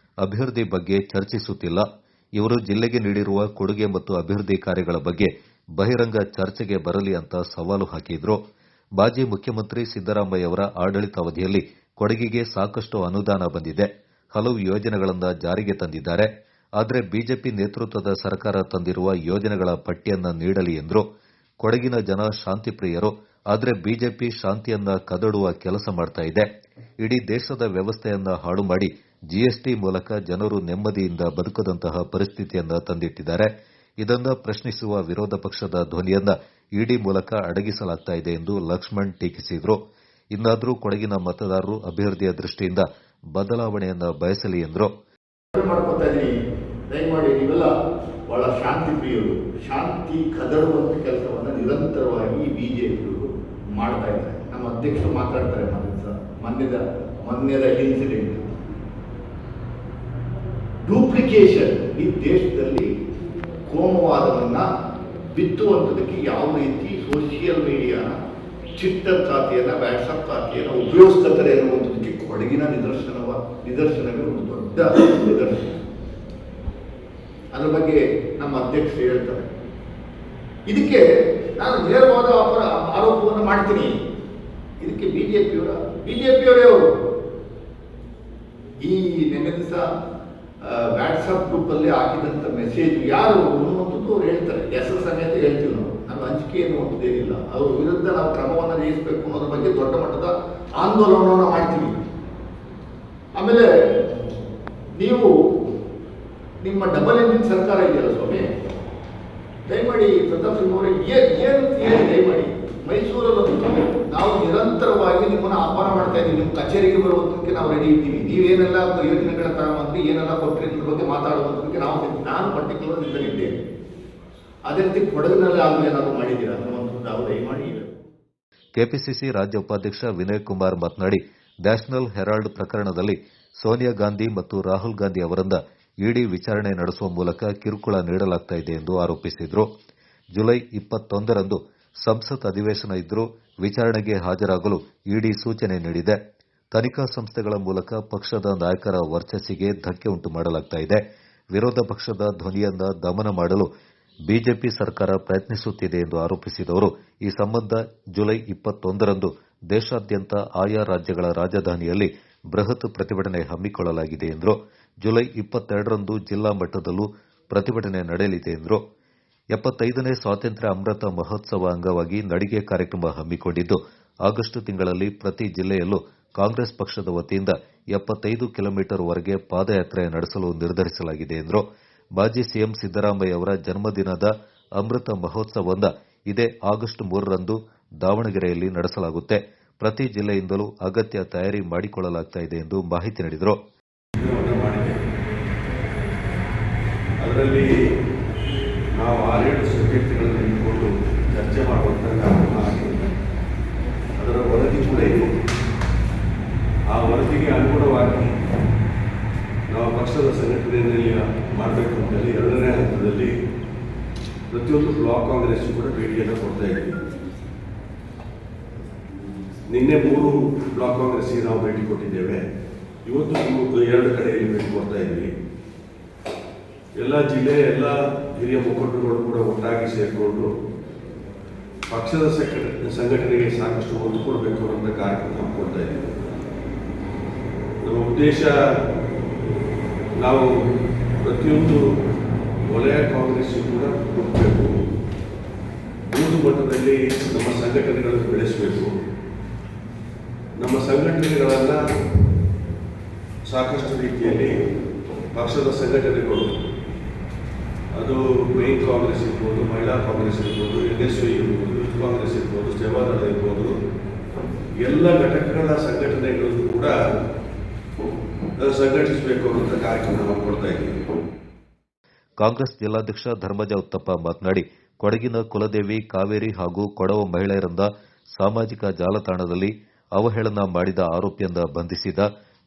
ಅಭಿವೃದ್ಧಿ ಬಗ್ಗೆ ಚರ್ಚಿಸುತ್ತಿಲ್ಲ. ಇವರು ಜಿಲ್ಲೆಗೆ ನೀಡಿರುವ ಕೊಡುಗೆ ಮತ್ತು ಅಭಿವೃದ್ಧಿ ಕಾರ್ಯಗಳ ಬಗ್ಗೆ ಬಹಿರಂಗ ಚರ್ಚೆಗೆ ಬರಲಿ ಅಂತ ಸವಾಲು ಹಾಕಿದರು. ಮಾಜಿ ಮುಖ್ಯಮಂತ್ರಿ ಸಿದ್ದರಾಮಯ್ಯ ಅವರ ಆಡಳಿತಾವಧಿಯಲ್ಲಿ ಕೊಡಗಿಗೆ ಸಾಕಷ್ಟು ಅನುದಾನ ಬಂದಿದೆ. ಹಲವು ಯೋಜನೆಗಳನ್ನು ಜಾರಿಗೆ ತಂದಿದ್ದಾರೆ. ಆದರೆ ಬಿಜೆಪಿ ನೇತೃತ್ವದ ಸರ್ಕಾರ ತಂದಿರುವ ಯೋಜನೆಗಳ ಪಟ್ಟಿಯನ್ನ ನೀಡಲಿ ಎಂದರು. ಕೊಡಗಿನ ಜನ ಶಾಂತಿಪ್ರಿಯರು, ಆದರೆ ಬಿಜೆಪಿ ಶಾಂತಿಯನ್ನ ಕದಡುವ ಕೆಲಸ ಮಾಡ್ತಾ ಇದೆ. ಇಡೀ ದೇಶದ ವ್ಯವಸ್ಥೆಯನ್ನ ಹಾಳು ಮಾಡಿ ಜಿಎಸ್ಟಿ ಮೂಲಕ ಜನರು ನೆಮ್ಮದಿಯಿಂದ ಬದುಕದಂತಹ ಪರಿಸ್ಥಿತಿಯನ್ನ ತಂದಿಟ್ಟಿದ್ದಾರೆ. ಇದನ್ನ ಪ್ರಶ್ನಿಸುವ ವಿರೋಧ ಪಕ್ಷದ ಧ್ವನಿಯನ್ನ ಇಡಿ ಮೂಲಕ ಅಡಗಿಸಲಾಗ್ತಾ ಇದೆ ಎಂದು ಲಕ್ಷ್ಮಣ್ ಟೀಕಿಸಿದರು. ಇನ್ನಾದರೂ ಕೊಡಗಿನ ಮತದಾರರು ಅಭಿವೃದ್ಧಿಯ ದೃಷ್ಟಿಯಿಂದ ಬದಲಾವಣೆಯನ್ನ ಬಯಸಲಿ ಎಂದರು. ದಯಮಾಡಿ ನೀವೆಲ್ಲ ಬಹಳ ಶಾಂತಿ ಪ್ರಿಯರು, ಶಾಂತಿ ಕದಡುವಂತ ಕೆಲಸವನ್ನು ನಿರಂತರವಾಗಿ ಬಿಜೆಪಿಯವರು ಮಾಡ್ತಾ ಇದ್ದಾರೆ. ನಮ್ಮ ಅಧ್ಯಕ್ಷರು ಮಾತಾಡ್ತಾರೆ ಮೊನ್ನೆದ ಇನ್ಸಿಡೆಂಟ್ ಡೂಪ್ಲಿಕೇಶನ್. ಈ ದೇಶದಲ್ಲಿ ಕೋಮವಾದವನ್ನ ಬಿತ್ತುವಂಥದಕ್ಕೆ ಯಾವ ರೀತಿ ಸೋಷಿಯಲ್ ಮೀಡಿಯಾನ, ಟ್ವಿಟ್ಟರ್ ಖಾತೆಯನ್ನ, ವಾಟ್ಸಪ್ ಖಾತೆಯನ್ನು ಉಪಯೋಗಿಸ್ತಾರೆ ಅನ್ನುವಂಥದಕ್ಕೆ ಕೊಡಗಿನ ನಿದರ್ಶನವೇ ಒಂದು ದೊಡ್ಡ ನಿದರ್ಶನ. ಅದರ ಬಗ್ಗೆ ನಮ್ಮ ಅಧ್ಯಕ್ಷರು ಹೇಳ್ತಾರೆ. ಇದಕ್ಕೆ ನಾನು ನೇರವಾದ ಆರೋಪವನ್ನು ಮಾಡ್ತೀನಿ. ಇದಕ್ಕೆ ಬಿಜೆಪಿಯವರೇ ಅವರು ಈ ನೆನ್ನೆ ದಿವಸ ವಾಟ್ಸಪ್ ಗ್ರೂಪಲ್ಲಿ ಹಾಕಿದಂಥ ಮೆಸೇಜ್ ಯಾರು ಅನ್ನುವಂಥದ್ದು ಅವ್ರು ಹೇಳ್ತಾರೆ. ಹೆಸರು ಸಮೇತ ಹೇಳ್ತೀವಿ ನಾವು ಹಂಚಿಕೆ ಅನ್ನುವಂಥದ್ದು ಏನಿಲ್ಲ. ಅವ್ರ ವಿರುದ್ಧ ನಾವು ಕ್ರಮವನ್ನು ಜಯಿಸಬೇಕು ಅನ್ನೋದ್ರ ಬಗ್ಗೆ ದೊಡ್ಡ ಮಟ್ಟದ ಆಂದೋಲನವನ್ನು ಮಾಡ್ತೀವಿ. ಆಮೇಲೆ ನೀವು ನಿಮ್ಮ ಡಬಲ್ ಇಂಜಿನ್ ಸರ್ಕಾರ ಇದೆಯಲ್ಲ ಸ್ವಾಮಿ, ದಯಮಾಡಿ ಪ್ರತಾಪ್ ಸಿಂಹ ಅವರೇ ಏನು ದಯಮಾಡಿ ಮೈಸೂರಲ್ಲಿ ನಾವು ನಿರಂತರವಾಗಿ ನಿಮ್ಮನ್ನು ಆಹ್ವಾನ ಮಾಡ್ತಾ ಇದ್ದೀವಿ. ನಿಮ್ಮ ಕಚೇರಿಗೆ ಬರುವುದಕ್ಕೆ ನಾವು ರೆಡಿ ಇದ್ದೀವಿ. ನೀವೇನೆಲ್ಲ ಯೋಜನೆಗಳ ತಗೊಂಡ್ರಿ, ಏನೆಲ್ಲ ಕೊಟ್ಟರೆ ಇದ್ರ ಬಗ್ಗೆ ಮಾತಾಡುವುದಕ್ಕೆ ನಾನು ಪರ್ಟಿಕ್ಯುಲರ್ ನಿಂತಿದ್ದೇನೆ. ಅದೇ ರೀತಿ ಕೊಡಗಿನಲ್ಲಿ ಆಗಲೇ ಏನಾದರೂ ಮಾಡಿದ್ದೀರಾ ಅನ್ನುವಂಥದ್ದು ನಾವು ದಯಮಾಡಿ. ಕೆಪಿಸಿಸಿ ರಾಜ್ಯ ಉಪಾಧ್ಯಕ್ಷ ವಿನಯ್ ಕುಮಾರ್ ಮಾತನಾಡಿ, ನ್ಯಾಷನಲ್ ಹೆರಾಲ್ಡ್ ಪ್ರಕರಣದಲ್ಲಿ ಸೋನಿಯಾ ಗಾಂಧಿ ಮತ್ತು ರಾಹುಲ್ ಗಾಂಧಿ ಅವರಿಂದ ಇಡಿ ವಿಚಾರಣೆ ನಡೆಸುವ ಮೂಲಕ ಕಿರುಕುಳ ನೀಡಲಾಗ್ತಾ ಇದೆ ಎಂದು ಆರೋಪಿಸಿದರು. ಜುಲೈ 21ರಂದು ಸಂಸತ್ ಅಧಿವೇಶನ ಇದ್ದರೂ ವಿಚಾರಣೆಗೆ ಹಾಜರಾಗಲು ಇಡಿ ಸೂಚನೆ ನೀಡಿದೆ. ತನಿಖಾ ಸಂಸ್ಥೆಗಳ ಮೂಲಕ ಪಕ್ಷದ ನಾಯಕರ ವರ್ಚಸ್ಸಿಗೆ ಧಕ್ಕೆ ಉಂಟು ಮಾಡಲಾಗ್ತಾ ಇದೆ. ವಿರೋಧ ಪಕ್ಷದ ಧ್ವನಿಯನ್ನ ದಮನ ಮಾಡಲು ಬಿಜೆಪಿ ಸರ್ಕಾರ ಪ್ರಯತ್ನಿಸುತ್ತಿದೆ ಎಂದು ಆರೋಪಿಸಿದವರು, ಈ ಸಂಬಂಧ ಜುಲೈ 21ರಂದು ದೇಶಾದ್ಯಂತ ಆಯಾ ರಾಜ್ಯಗಳ ರಾಜಧಾನಿಯಲ್ಲಿ ಬೃಹತ್ ಪ್ರತಿಭಟನೆ ಹಮ್ಮಿಕೊಳ್ಳಲಾಗಿದೆ ಎಂದರು. ಜುಲೈ 22ರಂದು ಜಿಲ್ಲಾ ಮಟ್ಟದಲ್ಲೂ ಪ್ರತಿಭಟನೆ ನಡೆಯಲಿದೆ ಎಂದರು. 75ನೇ ಸ್ವಾತಂತ್ರ್ಯ ಅಮೃತ ಮಹೋತ್ಸವ ಅಂಗವಾಗಿ ನಡಿಗೆ ಕಾರ್ಯಕ್ರಮ ಹಮ್ಮಿಕೊಂಡಿದ್ದು, ಆಗಸ್ಟ್ ತಿಂಗಳಲ್ಲಿ ಪ್ರತಿ ಜಿಲ್ಲೆಯಲ್ಲೂ ಕಾಂಗ್ರೆಸ್ ಪಕ್ಷದ ವತಿಯಿಂದ 75 ಕಿಲೋಮೀಟರ್ವರೆಗೆ ಪಾದಯಾತ್ರೆ ನಡೆಸಲು ನಿರ್ಧರಿಸಲಾಗಿದೆ ಎಂದರು. ಮಾಜಿ ಸಿಎಂ ಸಿದ್ದರಾಮಯ್ಯ ಅವರ ಜನ್ಮದಿನದ ಅಮೃತ ಮಹೋತ್ಸವವನ್ನು ಇದೇ ಆಗಸ್ಟ್ 3ರಂದು ದಾವಣಗೆರೆಯಲ್ಲಿ ನಡೆಸಲಾಗುತ್ತೆ. ಪ್ರತಿ ಜಿಲ್ಲೆಯಿಂದಲೂ ಅಗತ್ಯ ತಯಾರಿ ಮಾಡಿಕೊಳ್ಳಲಾಗ್ತಾ ಇದೆ ಎಂದು ಮಾಹಿತಿ ನೀಡಿದರು. ಅದರಲ್ಲಿ ನಾವು 6-7 ಸಬ್ಜೆಕ್ಟ್ಗಳನ್ನು ಇಟ್ಟುಕೊಂಡು ಚರ್ಚೆ ಮಾಡುವಂಥ ಕಾರ್ಯಕ್ರಮ ಆಗಿದೆ. ಅದರ ವರದಿ ಕೂಡ ಇದೆ. ಆ ವರದಿಗೆ ಅನುಗುಣವಾಗಿ ನಾವು ಪಕ್ಷದ ಸಂಘಟನೆಯಲ್ಲಿ ಮಾಡಬೇಕು ಅಂತೇಳಿ 2ನೇ ಹಂತದಲ್ಲಿ ಪ್ರತಿಯೊಂದು ಬ್ಲಾಕ್ ಕಾಂಗ್ರೆಸ್ ಕೂಡ ಭೇಟಿಯನ್ನು ಕೊಡ್ತಾ ಇದ್ದೀವಿ. ನಿನ್ನೆ 3 ಬ್ಲಾಕ್ ಕಾಂಗ್ರೆಸ್ಗೆ ನಾವು ಭೇಟಿ ಕೊಟ್ಟಿದ್ದೇವೆ. ಇವತ್ತು 2 ಕಡೆಯಲ್ಲಿ ಭೇಟಿ ಕೊಡ್ತಾ ಇದ್ದೀವಿ. ಎಲ್ಲ ಜಿಲ್ಲೆ, ಎಲ್ಲ ಹಿರಿಯ ಮುಖಂಡರುಗಳು ಕೂಡ ಒಟ್ಟಾಗಿ ಸೇರಿಕೊಂಡು ಪಕ್ಷದ ಸಂಘಟನೆಗೆ ಸಾಕಷ್ಟು ಒತ್ತು ಕೊಡಬೇಕು ಅನ್ನೋ ಕಾರ್ಯಕ್ರಮ ಹಮ್ಮಿಕೊಳ್ತಾ ಇದ್ದೀವಿ. ನಮ್ಮ ಉದ್ದೇಶ, ನಾವು ಪ್ರತಿಯೊಂದು ವಲಯ ಕಾಂಗ್ರೆಸ್ ಕೂಡ ಹುಡುಕಬೇಕು, ಬೂದು ಮಟ್ಟದಲ್ಲಿ ನಮ್ಮ ಸಂಘಟನೆಗಳನ್ನು ಬೆಳೆಸಬೇಕು. ನಮ್ಮ ಸಂಘಟನೆಗಳನ್ನು ಸಾಕಷ್ಟು ರೀತಿಯಲ್ಲಿ ಪಕ್ಷದ ಸಂಘಟನೆಗಳು, ಅದು ಮೈನ್ ಕಾಂಗ್ರೆಸ್ ಇರ್ಬೋದು, ಮಹಿಳಾ ಕಾಂಗ್ರೆಸ್ ಇರ್ಬೋದು, NSU ಇರ್ಬೋದು, ಯೂತ್ ಕಾಂಗ್ರೆಸ್ ಇರ್ಬೋದು, ಸೇವಾದಳ ಇರ್ಬೋದು, ಎಲ್ಲ ಘಟಕಗಳ ಸಂಘಟನೆಗಳನ್ನು ಕೂಡ ಸಂಘಟಿಸಬೇಕು ಅನ್ನೋ ಕಾರ್ಯಕ್ರಮ ಮಾಡಿಕೊಡ್ತಾ ಇದ್ದೀವಿ. ಕಾಂಗ್ರೆಸ್ ಜಿಲ್ಲಾಧ್ಯಕ್ಷ ಧರ್ಮಜ ಉತ್ತಪ್ಪ ಮಾತನಾಡಿ, ಕೊಡಗಿನ ಕುಲದೇವಿ ಕಾವೇರಿ ಹಾಗೂ ಕೊಡವ ಮಹಿಳೆಯರಿಂದ ಸಾಮಾಜಿಕ ಜಾಲತಾಣದಲ್ಲಿ ಅವಹೇಳನ ಮಾಡಿದ ಆರೋಪಿಯನ್ನ ಬಂಧಿಸಿದ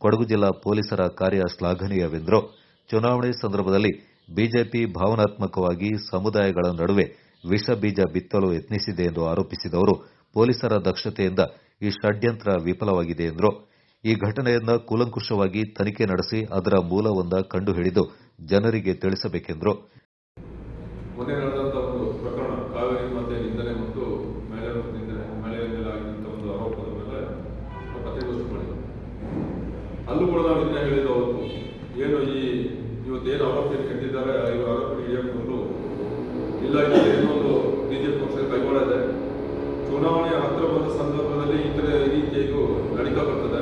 ಕೊಡಗು ಜಿಲ್ಲಾ ಪೊಲೀಸರ ಕಾರ್ಯ ಶ್ಲಾಘನೀಯವೆಂದರು. ಚುನಾವಣೆ ಸಂದರ್ಭದಲ್ಲಿ ಬಿಜೆಪಿ ಭಾವನಾತ್ಮಕವಾಗಿ ಸಮುದಾಯಗಳ ನಡುವೆ ವಿಷ ಬೀಜ ಬಿತ್ತಲು ಯತ್ನಿಸಿದೆ ಎಂದು ಆರೋಪಿಸಿದವರು, ಪೊಲೀಸರ ದಕ್ಷತೆಯಿಂದ ಈ ಷಡ್ಯಂತ್ರ ವಿಫಲವಾಗಿದೆ ಎಂದರು. ಈ ಘಟನೆಯನ್ನ ಕೂಲಂಕುಷವಾಗಿ ತನಿಖೆ ನಡೆಸಿ ಅದರ ಮೂಲವೊಂದ ಕಂಡುಹಿಡಿದು ಜನರಿಗೆ ತಿಳಿಸಬೇಕೆಂದರು. ಮೊನ್ನೆ ನಡೆದಂತಹ ಒಂದು ಪ್ರಕರಣ, ಕಾವೇರಿ ಮತ್ತೆ ನಿಂದನೆ ಮತ್ತು ಮಹಿಳೆಯರ ಮೇಲೆ ಆಗಿದ್ದಂಥ ಒಂದು ಆರೋಪದ ಮೇಲೆ ಪತ್ರಿಕೋಷ್ಠಿ ಮಾಡಿದ್ರು. ಅಲ್ಲೂ ಕೂಡ ನಾವು ನಿನ್ನೆ ಹೇಳಿದ್ದು, ಅವತ್ತು ಏನು ಇವತ್ತೇನು ಆರೋಪಿಯನ್ನು ಚುನಾವಣೆ ಹತ್ತಿರ ಬಂದ ಸಂದರ್ಭದಲ್ಲಿ ಈ ರೀತಿ ಇದು ನಡೀತಾ ಬರ್ತದೆ.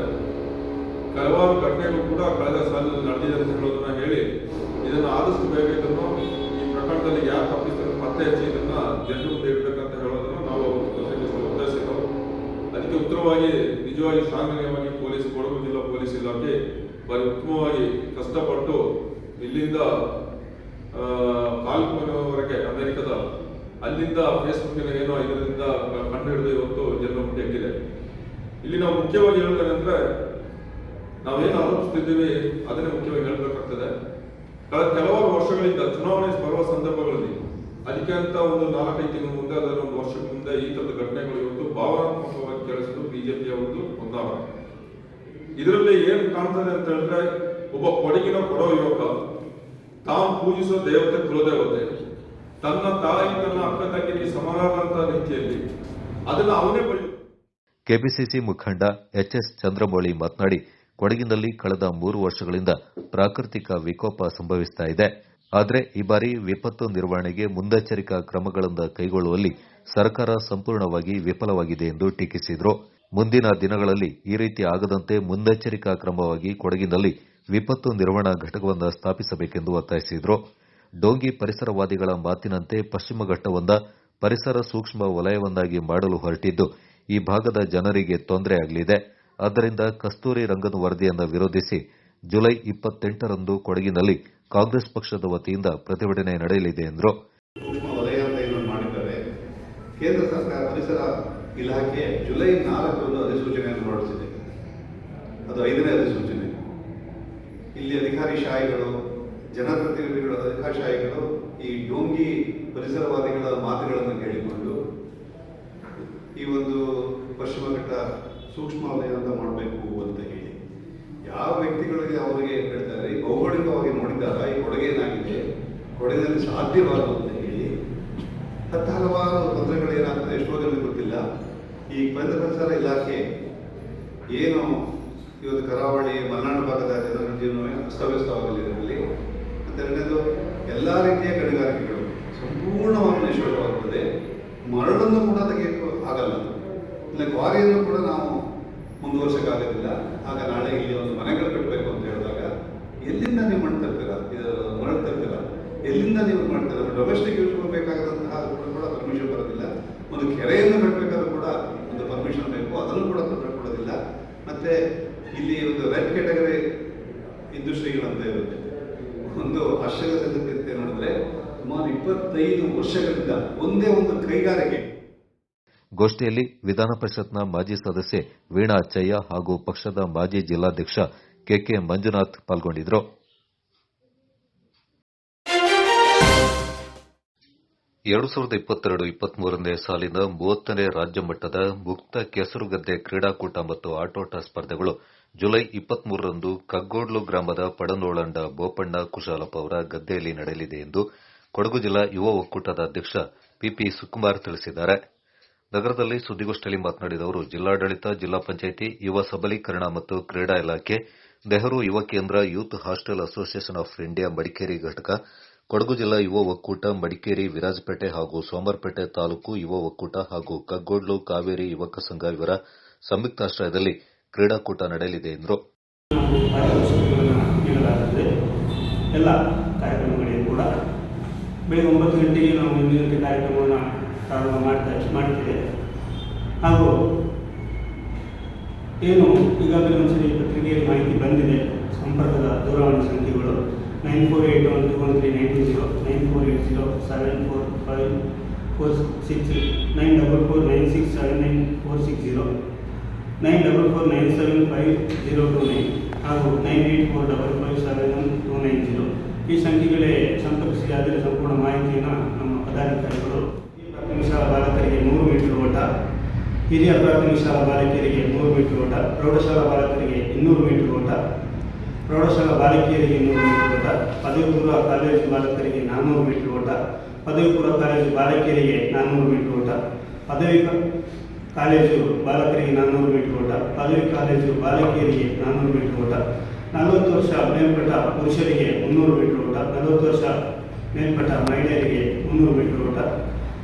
ಕೆಲವಾರು ಘಟನೆಗಳು ಕೂಡ ಕಳೆದ ಸಾಲಿನಲ್ಲಿ ನಡೆದಿದೆ ಅಂತ ಹೇಳೋದನ್ನ ಹೇಳಿ ಇದನ್ನು ಆದಷ್ಟು ಬೇಗ ಇದನ್ನು ಈ ಪ್ರಕರಣದಲ್ಲಿ ಯಾರು ತಪ್ಪಿಸಿದ್ರು ಪತ್ತೆ ಹಚ್ಚಿ ಇದನ್ನ ಜನರ ಮುಂದೆ ಇಡಬೇಕಂತ ಹೇಳೋದನ್ನ ನಾವು ಒತ್ತಾಯಿಸಿದ್ದೆವು. ಅದಕ್ಕೆ ಉತ್ತರವಾಗಿ ನಿಜವಾಗಿ ಶ್ಲಾಘನೀಯವಾಗಿ ಕೊಡಗು ಜಿಲ್ಲಾ ಪೊಲೀಸ್ ಇಲಾಖೆ ಬರೀ ಉತ್ತಮವಾಗಿ ಕಷ್ಟಪಟ್ಟು ಇಲ್ಲಿಂದ ಕಾಲ್ಪುರವರೆಗೆ ಅಮೆರಿಕದ ಅಲ್ಲಿಂದ ಫೇಸ್ಬುಕ್ಕಿನ ಏನೋ ಇದರಿಂದ ಕಂಡು ಹಿಡಿದು ಇವತ್ತು ಜನರ ಮುಂದೆ ಇಟ್ಟಿದೆ. ಇಲ್ಲಿ ನಾವು ಮುಖ್ಯವಾಗಿ ಹೇಳೋದೇನೆಂದ್ರೆ ನಾವೇನು ಆರೋಪಿಸ್ತಿದ್ದೀವಿ ಅದನ್ನೇ ಮುಖ್ಯವಾಗಿ ಹೇಳಬೇಕಾಗ್ತದೆ. ಕಳೆದ ಕೆಲವಾರು ವರ್ಷಗಳಿಂದ ಚುನಾವಣೆ ಬರುವ ಸಂದರ್ಭಗಳಲ್ಲಿ ಅದಕ್ಕೆ ಅಂತ ಒಂದು 4-5 ತಿಂಗಳ ಮುಂದೆ ಅದರ ಒಂದು ವರ್ಷದ ಮುಂದೆ ಈ ತರದ ಘಟನೆಗಳು ಇವತ್ತು ಭಾವನಾತ್ಮಕವಾಗಿ ಕೇಳಿಸಿದ್ದು ಬಿಜೆಪಿಯ ಒಂದು ಹೊಂದಾರ. ಇದರಲ್ಲಿ ಏನ್ ಕಾಣ್ತದೆ ಅಂತ ಹೇಳಿದ್ರೆ, ಒಬ್ಬ ಕೊಡಗಿನ ಕೊಡೋ ಯುವಕ ತಾನು ಪೂಜಿಸೋ ದೇವತೆ ಕುಲದೇವತೆ ತನ್ನ ತಾಯಿ ತನ್ನ ಅಕ್ಕ ತಂಗಿಗೆ ಸಮಾನವಾದಂತ ರೀತಿಯಲ್ಲಿ ಅದನ್ನ ಅವನೇ ಬಳಿ. ಕೆಪಿಸಿಸಿ ಮುಖಂಡ ಎಚ್ಎಸ್ ಚಂದ್ರಮೌಳಿ ಮಾತನಾಡಿ, ಕೊಡಗಿನಲ್ಲಿ ಕಳೆದ 3 ವರ್ಷಗಳಿಂದ ಪ್ರಾಕೃತಿಕ ವಿಕೋಪ ಸಂಭವಿಸ್ತಾ ಇದೆ. ಆದರೆ ಈ ಬಾರಿ ವಿಪತ್ತು ನಿರ್ವಹಣೆಗೆ ಮುನ್ನೆಚ್ಚರಿಕಾ ಕ್ರಮಗಳನ್ನು ಕೈಗೊಳ್ಳುವಲ್ಲಿ ಸರ್ಕಾರ ಸಂಪೂರ್ಣವಾಗಿ ವಿಫಲವಾಗಿದೆ ಎಂದು ಟೀಕಿಸಿದರು. ಮುಂದಿನ ದಿನಗಳಲ್ಲಿ ಈ ರೀತಿ ಆಗದಂತೆ ಮುನ್ನೆಚ್ಚರಿಕಾ ಕ್ರಮವಾಗಿ ಕೊಡಗಿನಲ್ಲಿ ವಿಪತ್ತು ನಿರ್ವಹಣಾ ಘಟಕವನ್ನು ಸ್ಥಾಪಿಸಬೇಕೆಂದು ಒತ್ತಾಯಿಸಿದರು. ಡೋಂಗಿ ಪರಿಸರವಾದಿಗಳ ಮಾತಿನಂತೆ ಪಶ್ಚಿಮ ಘಟ್ಟವೊಂದ ಪರಿಸರ ಸೂಕ್ಷ್ಮ ವಲಯವನ್ನಾಗಿ ಮಾಡಲು ಹೊರಟಿದ್ದು ಈ ಭಾಗದ ಜನರಿಗೆ ತೊಂದರೆಯಾಗಲಿದೆ. ಆದ್ದರಿಂದ ಕಸ್ತೂರಿ ರಂಗನ್ ವರದಿಯನ್ನು ವಿರೋಧಿಸಿ ಜುಲೈ 28ರಂದು ಕೊಡಗಿನಲ್ಲಿ ಕಾಂಗ್ರೆಸ್ ಪಕ್ಷದ ವತಿಯಿಂದ ಪ್ರತಿಭಟನೆ ನಡೆಯಲಿದೆ ಎಂದರು. ಸೂಕ್ಷ್ಮ ವಲಯ ಅಂತ ಏನು ಮಾಡಿದ್ದಾರೆ, ಕೇಂದ್ರ ಸರ್ಕಾರ ಪರಿಸರ ಇಲಾಖೆ ಜುಲೈ 4ರಂದು ಅಧಿಸೂಚನೆಯನ್ನು ಹೊರಡಿಸಿದೆ. ಅದು 5ನೇ ಅಧಿಸೂಚನೆ. ಇಲ್ಲಿ ಅಧಿಕಾರಿಶಾಹಿಗಳು, ಜನಪ್ರತಿನಿಧಿಗಳು, ಅಧಿಕಾರಿಶಾಹಿಗಳು ಈ ಡೋಂಗಿ ಪರಿಸರವಾದಿಗಳ ಮಾತುಗಳನ್ನು ಕೇಳಿಕೊಂಡು ಈ ಒಂದು ಪಶ್ಚಿಮ ಘಟ್ಟ ಸೂಕ್ಷ್ಮ ವಲಯ ಅಂತ ಮಾಡಬೇಕು ಅಂತ ಹೇಳಿ ಯಾವ ವ್ಯಕ್ತಿಗಳಿಗೆ ಅವರಿಗೆ ಹೇಳ್ತಾರೆ, ಭೌಗೋಳಿಕವಾಗಿ ನೋಡಿದಾಗ ಈ ಕೊಡಗೇನಾಗಿದೆ, ಕೊಡಗಿನಲ್ಲಿ ಸಾಧ್ಯವಾಗದು ಅಂತ ಹೇಳಿ ಹಲವಾರು ತೊಂದರೆಗಳು ಏನಾಗ್ತದೆ ಎಷ್ಟೋ ಜನರಿಗೆ ಗೊತ್ತಿಲ್ಲ. ಈ ಕೇಂದ್ರ ಪರಿಸರ ಇಲಾಖೆ ಏನು ಇವತ್ತು ಕರಾವಳಿ ಮಲೆನಾಡು ಭಾಗದ ಜನರ ಜೀವನ ಅಸ್ತವ್ಯಸ್ತವಾಗಲಿದೆ. ಮತ್ತು ಎಲ್ಲ ರೀತಿಯ ಗಣಿಗಾರಿಕೆಗಳು ಸಂಪೂರ್ಣವಾಗಿ ನೈಸರ್ಗಿಕವಾಗುತ್ತದೆ. ಮರಳನ್ನು ಕೂಡ ತೆಗೆಯಲು ಆಗಲ್ಲ, ಇಲ್ಲ ಕ್ವಾರಿಯನ್ನು ಕೂಡ ನಾವು ಮುಂದುವರ್ಸೋಕ್ಕಾಗೋದಿಲ್ಲ. ಆಗ ನಾಳೆ ಇಲ್ಲಿ ಒಂದು ಮನೆಗಳು ಕಟ್ಟಬೇಕು ಅಂತ ಹೇಳಿದಾಗ ಎಲ್ಲಿಂದ ನೀವು ಮಣ್ಣು ತರ್ತೀರಾ, ಮರಳು ತರ್ತೀರಾ, ಎಲ್ಲಿಂದ ನೀವು ಮಾಡ್ತೀರಾ? ಡೊಮೆಸ್ಟಿಕ್ ಯೂಸ್ ಬೇಕಾದಂತಹ ಕೂಡ ಪರ್ಮಿಷನ್ ಬರೋದಿಲ್ಲ. ಒಂದು ಕೆರೆಯನ್ನು ಕಟ್ಟಬೇಕಾದ್ರೂ ಕೂಡ ಒಂದು ಪರ್ಮಿಷನ್ ಬೇಕು, ಅದನ್ನು ಕೂಡ ಕೊಡೋದಿಲ್ಲ. ಮತ್ತೆ ಇಲ್ಲಿ ಒಂದು ರೆಡ್ ಕ್ಯಾಟಗರಿ ಇಂಡಸ್ಟ್ರಿಗಳಂತ ಇರುತ್ತೆ. ಒಂದು ಆಶ್ಚರ್ಯ ಸಂಗತಿ ನೋಡಿದ್ರೆ ಸುಮಾರು 25 ವರ್ಷಗಳಿಂದ ಒಂದೇ ಒಂದು ಕೈಗಾರಿಕೆ. ಗೋಷ್ಠಿಯಲ್ಲಿ ವಿಧಾನ ಪರಿಷತ್ನ ಮಾಜಿ ಸದಸ್ಯೆ ವೀಣಾ ಅಚ್ಚಯ್ಯ ಹಾಗೂ ಪಕ್ಷದ ಮಾಜಿ ಜಿಲ್ಲಾಧ್ಯಕ್ಷ ಕೆಕೆ ಮಂಜುನಾಥ್ ಪಾಲ್ಗೊಂಡಿದ್ದರು. 2022-23ನೇ ಸಾಲಿನ 30ನೇ ರಾಜ್ಯ ಮಟ್ಟದ ಮುಕ್ತ ಕೆಸರುಗದ್ದೆ ಕ್ರೀಡಾಕೂಟ ಮತ್ತು ಆಟೋಟ ಸ್ಪರ್ಧೆಗಳು ಜುಲೈ 23ರಂದು ಕಗ್ಗೋಡ್ಲು ಗ್ರಾಮದ ಪಡನೋಳಂಡ ಬೋಪಣ್ಣ ಕುಶಾಲಪ್ಪ ಅವರ ಗದ್ದೆಯಲ್ಲಿ ನಡೆಯಲಿದೆ ಎಂದು ಕೊಡಗು ಜಿಲ್ಲಾ ಯುವ ಒಕ್ಕೂಟದ ಅಧ್ಯಕ್ಷ ಪಿಪಿ ಸುಕುಮಾರ್ ತಿಳಿಸಿದ್ದಾರೆ. ನಗರದಲ್ಲಿ ಸುದ್ದಿಗೋಷ್ಠಿಯಲ್ಲಿ ಮಾತನಾಡಿದ ಅವರು, ಜಿಲ್ಲಾಡಳಿತ, ಜಿಲ್ಲಾ ಪಂಚಾಯಿತಿ, ಯುವ ಸಬಲೀಕರಣ ಮತ್ತು ಕ್ರೀಡಾ ಇಲಾಖೆ, ನೆಹರು ಯುವ ಕೇಂದ್ರ, youth hostel association of India Madikeri ಘಟಕ, ಕೊಡಗು ಜಿಲ್ಲಾ ಯುವ ಒಕ್ಕೂಟ, ಮಡಿಕೇರಿ, ವಿರಾಜಪೇಟೆ ಹಾಗೂ ಸೋಮವಾರಪೇಟೆ ತಾಲೂಕು ಯುವ ಒಕ್ಕೂಟ ಹಾಗೂ ಕಗ್ಗೋಡ್ಲು ಕಾವೇರಿ ಯುವಕ ಸಂಘ ಇವರ ಸಂಯುಕ್ತಾಶ್ರಯದಲ್ಲಿ ಕ್ರೀಡಾಕೂಟ ನಡೆಯಲಿದೆ ಎಂದರು. ಎಲ್ಲ ಕಾರ್ಯಕ್ರಮಗಳಿಗೂ ಕೂಡ ಬೆಳಗ್ಗೆ 9 ಗಂಟೆಗೆ ನಾವು 1 ಗಂಟೆ ಕಾರ್ಯಕ್ರಮವನ್ನು ಪ್ರಾರಂಭ ಮಾಡ್ತೇವೆ. ಹಾಗೂ ಏನು ಈಗಾಗಲೇ ಒಂದ್ಸರಿ ಪತ್ರಿಕೆಯಲ್ಲಿ ಮಾಹಿತಿ ಬಂದಿದೆ. ಸಂಪರ್ಕದ ದೂರವಾಣಿ ಸಂಖ್ಯೆಗಳು 9481213920, 9480745460, 9449679460, 9449750029 ಹಾಗೂ 9845571290. ಈ ಸಂಖ್ಯೆಗಳೇ ಸಂಪರ್ಕಿಸಿ ಅದರ ಸಂಪೂರ್ಣ ಮಾಹಿತಿಯನ್ನು ನಮ್ಮ ಪದಾಧಿಕಾರಿಗಳು. ಪ್ರಾಥಮಿಕ ಶಾಲಾ ಬಾಲಕರಿಗೆ 100 ಮೀಟರ್ ಓಟ, ಹಿರಿಯ ಪ್ರಾಥಮಿಕ ಶಾಲಾ ಬಾಲಕಿಯರಿಗೆ 100 ಮೀಟರ್ ಓಟ, ಪ್ರೌಢಶಾಲಾ ಬಾಲಕರಿಗೆ 200 ಮೀಟರ್ ಓಟ, ಪ್ರೌಢಶಾಲಾ ಬಾಲಕಿಯರಿಗೆ 200 ಮೀಟರ್ ಓಟ, ಪದವಿ ಪೂರ್ವ ಕಾಲೇಜು ಬಾಲಕರಿಗೆ 400 ಮೀಟರ್ ಓಟ, ಪದವಿ ಪೂರ್ವ ಕಾಲೇಜು ಬಾಲಕಿಯರಿಗೆ 400 ಮೀಟರ್ ಓಟ, ಪದವಿ ಕಾಲೇಜು ಬಾಲಕರಿಗೆ 400 ಮೀಟರ್ ಓಟ, ಪದವಿ ಕಾಲೇಜು ಬಾಲಕಿಯರಿಗೆ 400 ಮೀಟರ್ ಓಟ, 40 ವರ್ಷ ಮೇಲ್ಪಟ್ಟ ಪುರುಷರಿಗೆ 300 ಮೀಟರ್ ಓಟ, 40 ವರ್ಷ ಮೇಲ್ಪಟ್ಟ ಮಹಿಳೆಯರಿಗೆ 300 ಮೀಟರ್ ಓಟ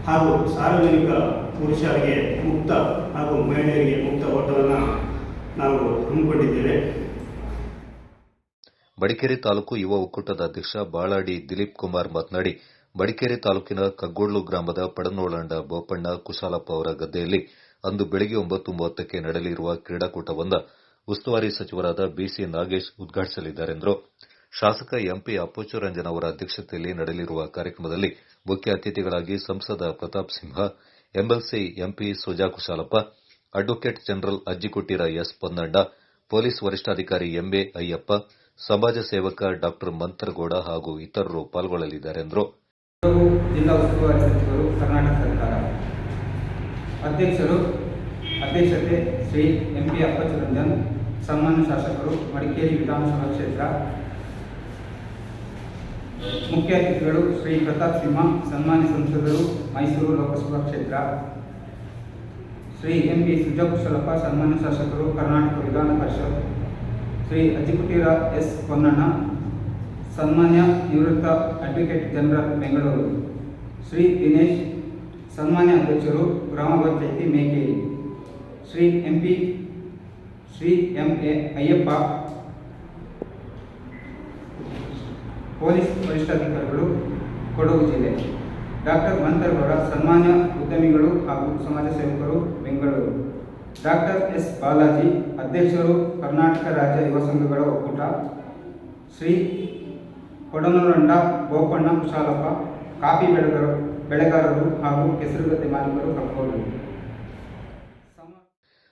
ಹಾಗೂ ಸಾರ್ವಜನಿಕ ಪುರುಷರಿಗೆ ಮುಕ್ತ ಹಾಗೂ ಮಹಿಳೆಯರಿಗೆ ಮುಕ್ತ ಓಟವನ್ನು ನಾವು ಹಮ್ಮಿಕೊಂಡಿದ್ದೇವೆ. ಮಡಿಕೇರಿ ತಾಲೂಕು ಯುವ ಒಕ್ಕೂಟದ ಅಧ್ಯಕ್ಷ ಬಾಳಾಡಿ ದಿಲೀಪ್ ಕುಮಾರ್ ಮಾತನಾಡಿ, ಮಡಿಕೇರಿ ತಾಲೂಕಿನ ಕಗ್ಗೋಳ್ಳು ಗ್ರಾಮದ ಪಡನೋಳಂಡ ಬೋಪಣ್ಣ ಕುಶಾಲಪ್ಪ ಅವರ ಗದ್ದೆಯಲ್ಲಿ ಅಂದು ಬೆಳಗ್ಗೆ 9:30ಕ್ಕೆ ನಡೆಯಲಿರುವ ಕ್ರೀಡಾಕೂಟವನ್ನು ಉಸ್ತುವಾರಿ ಸಚಿವರಾದ ಬಿಸಿ ನಾಗೇಶ್ ಉದ್ಘಾಟಿಸಲಿದ್ದಾರೆಂದರು. ಶಾಸಕ ಎಂಪಿ ಅಪ್ಪಚ್ಚುರಂಜನ್ ಅವರ ಅಧ್ಯಕ್ಷತೆಯಲ್ಲಿ ನಡೆಯಲಿರುವ ಕಾರ್ಯಕ್ರಮದಲ್ಲಿ ಮುಖ್ಯ ಅತಿಥಿಗಳಾಗಿ ಸಂಸದ Pratap Simha, MLC MP Suja Kushalappa, advocate general Ajjikuttira S Ponnanna, police ವರಿಷ್ಠಾಧಿಕಾರಿ ಎಂಎ ಅಯ್ಯಪ್ಪ, ಸಮಾಜ ಸೇವಕ ಡಾ ಮಂತ್ರಗೌಡ ಹಾಗೂ ಇತರರು ಪಾಲ್ಗೊಳ್ಳಲಿದ್ದಾರೆಂದರು. ಜಿಲ್ಲಾ ಉಸ್ತುವಾರಿ ಸಚಿವರು, ಕರ್ನಾಟಕ ಸರ್ಕಾರ. ಅಧ್ಯಕ್ಷತೆ ಶ್ರೀ ಎಂಪಿ ಅಪ್ಪಚ್ಚುರಂಜನ್, ಸನ್ಮಾನ್ಯ ಶಾಸಕರು, ಮಡಿಕೇರಿ ವಿಧಾನಸಭಾ ಕ್ಷೇತ್ರ. ಮುಖ್ಯ ಅತಿಥಿಗಳು ಶ್ರೀ ಪ್ರತಾಪ್ ಸಿಂಹ, ಸನ್ಮಾನ್ಯ ಸಂಸದರು, ಮೈಸೂರು ಲೋಕಸಭಾ ಕ್ಷೇತ್ರ. ಶ್ರೀ ಎಂಪಿ ಸುಜಾ ಕುಶಲಪ್ಪ, ಸನ್ಮಾನ್ಯ ಶಾಸಕರು, ಕರ್ನಾಟಕ ವಿಧಾನ ಪರಿಷತ್. ಶ್ರೀ ಅಜ್ಜಿಕುಟೀರ ಎಸ್ ಪೊನ್ನಣ್ಣ, ಸನ್ಮಾನ್ಯ ನಿವೃತ್ತ ಅಡ್ವೊಕೇಟ್ ಜನರಲ್ ಬೆಂಗಳೂರು. ಶ್ರೀ ದಿನೇಶ್, ಸನ್ಮಾನ್ಯ ಅಧ್ಯಕ್ಷರು, ಗ್ರಾಮ ಪಂಚಾಯಿತಿ ಮೇಕೇರಿ. ಶ್ರೀ ಎಂಎ ಅಯ್ಯಪ್ಪ, ಪೊಲೀಸ್ ವರಿಷ್ಠಾಧಿಕಾರಿಗಳು, ಕೊಡಗು ಜಿಲ್ಲೆ. ಡಾಕ್ಟರ್ ಮಂತ್ರಗೌಡ, ಸನ್ಮಾನ್ಯ ಉದ್ಯಮಿಗಳು ಹಾಗೂ ಸಮಾಜ ಸೇವಕರು, ಬೆಂಗಳೂರು. ಡಾಕ್ಟರ್ ಎಸ್ ಬಾಲಾಜಿ, ಅಧ್ಯಕ್ಷರು, ಕರ್ನಾಟಕ ರಾಜ್ಯ ಯುವ ಸಂಘಗಳ ಒಕ್ಕೂಟ. ಶ್ರೀ ಕೊಡನೂರಂಡ ಬೋಪಣ್ಣ ಕುಶಾಲಪ್ಪ, ಕಾಫಿ ಬೆಳೆಗಾರರು ಹಾಗೂ ಕೆಸರುಗದ್ದೆ ಮಾಲೀಕರು, ಕಕ್ಕೋಡು.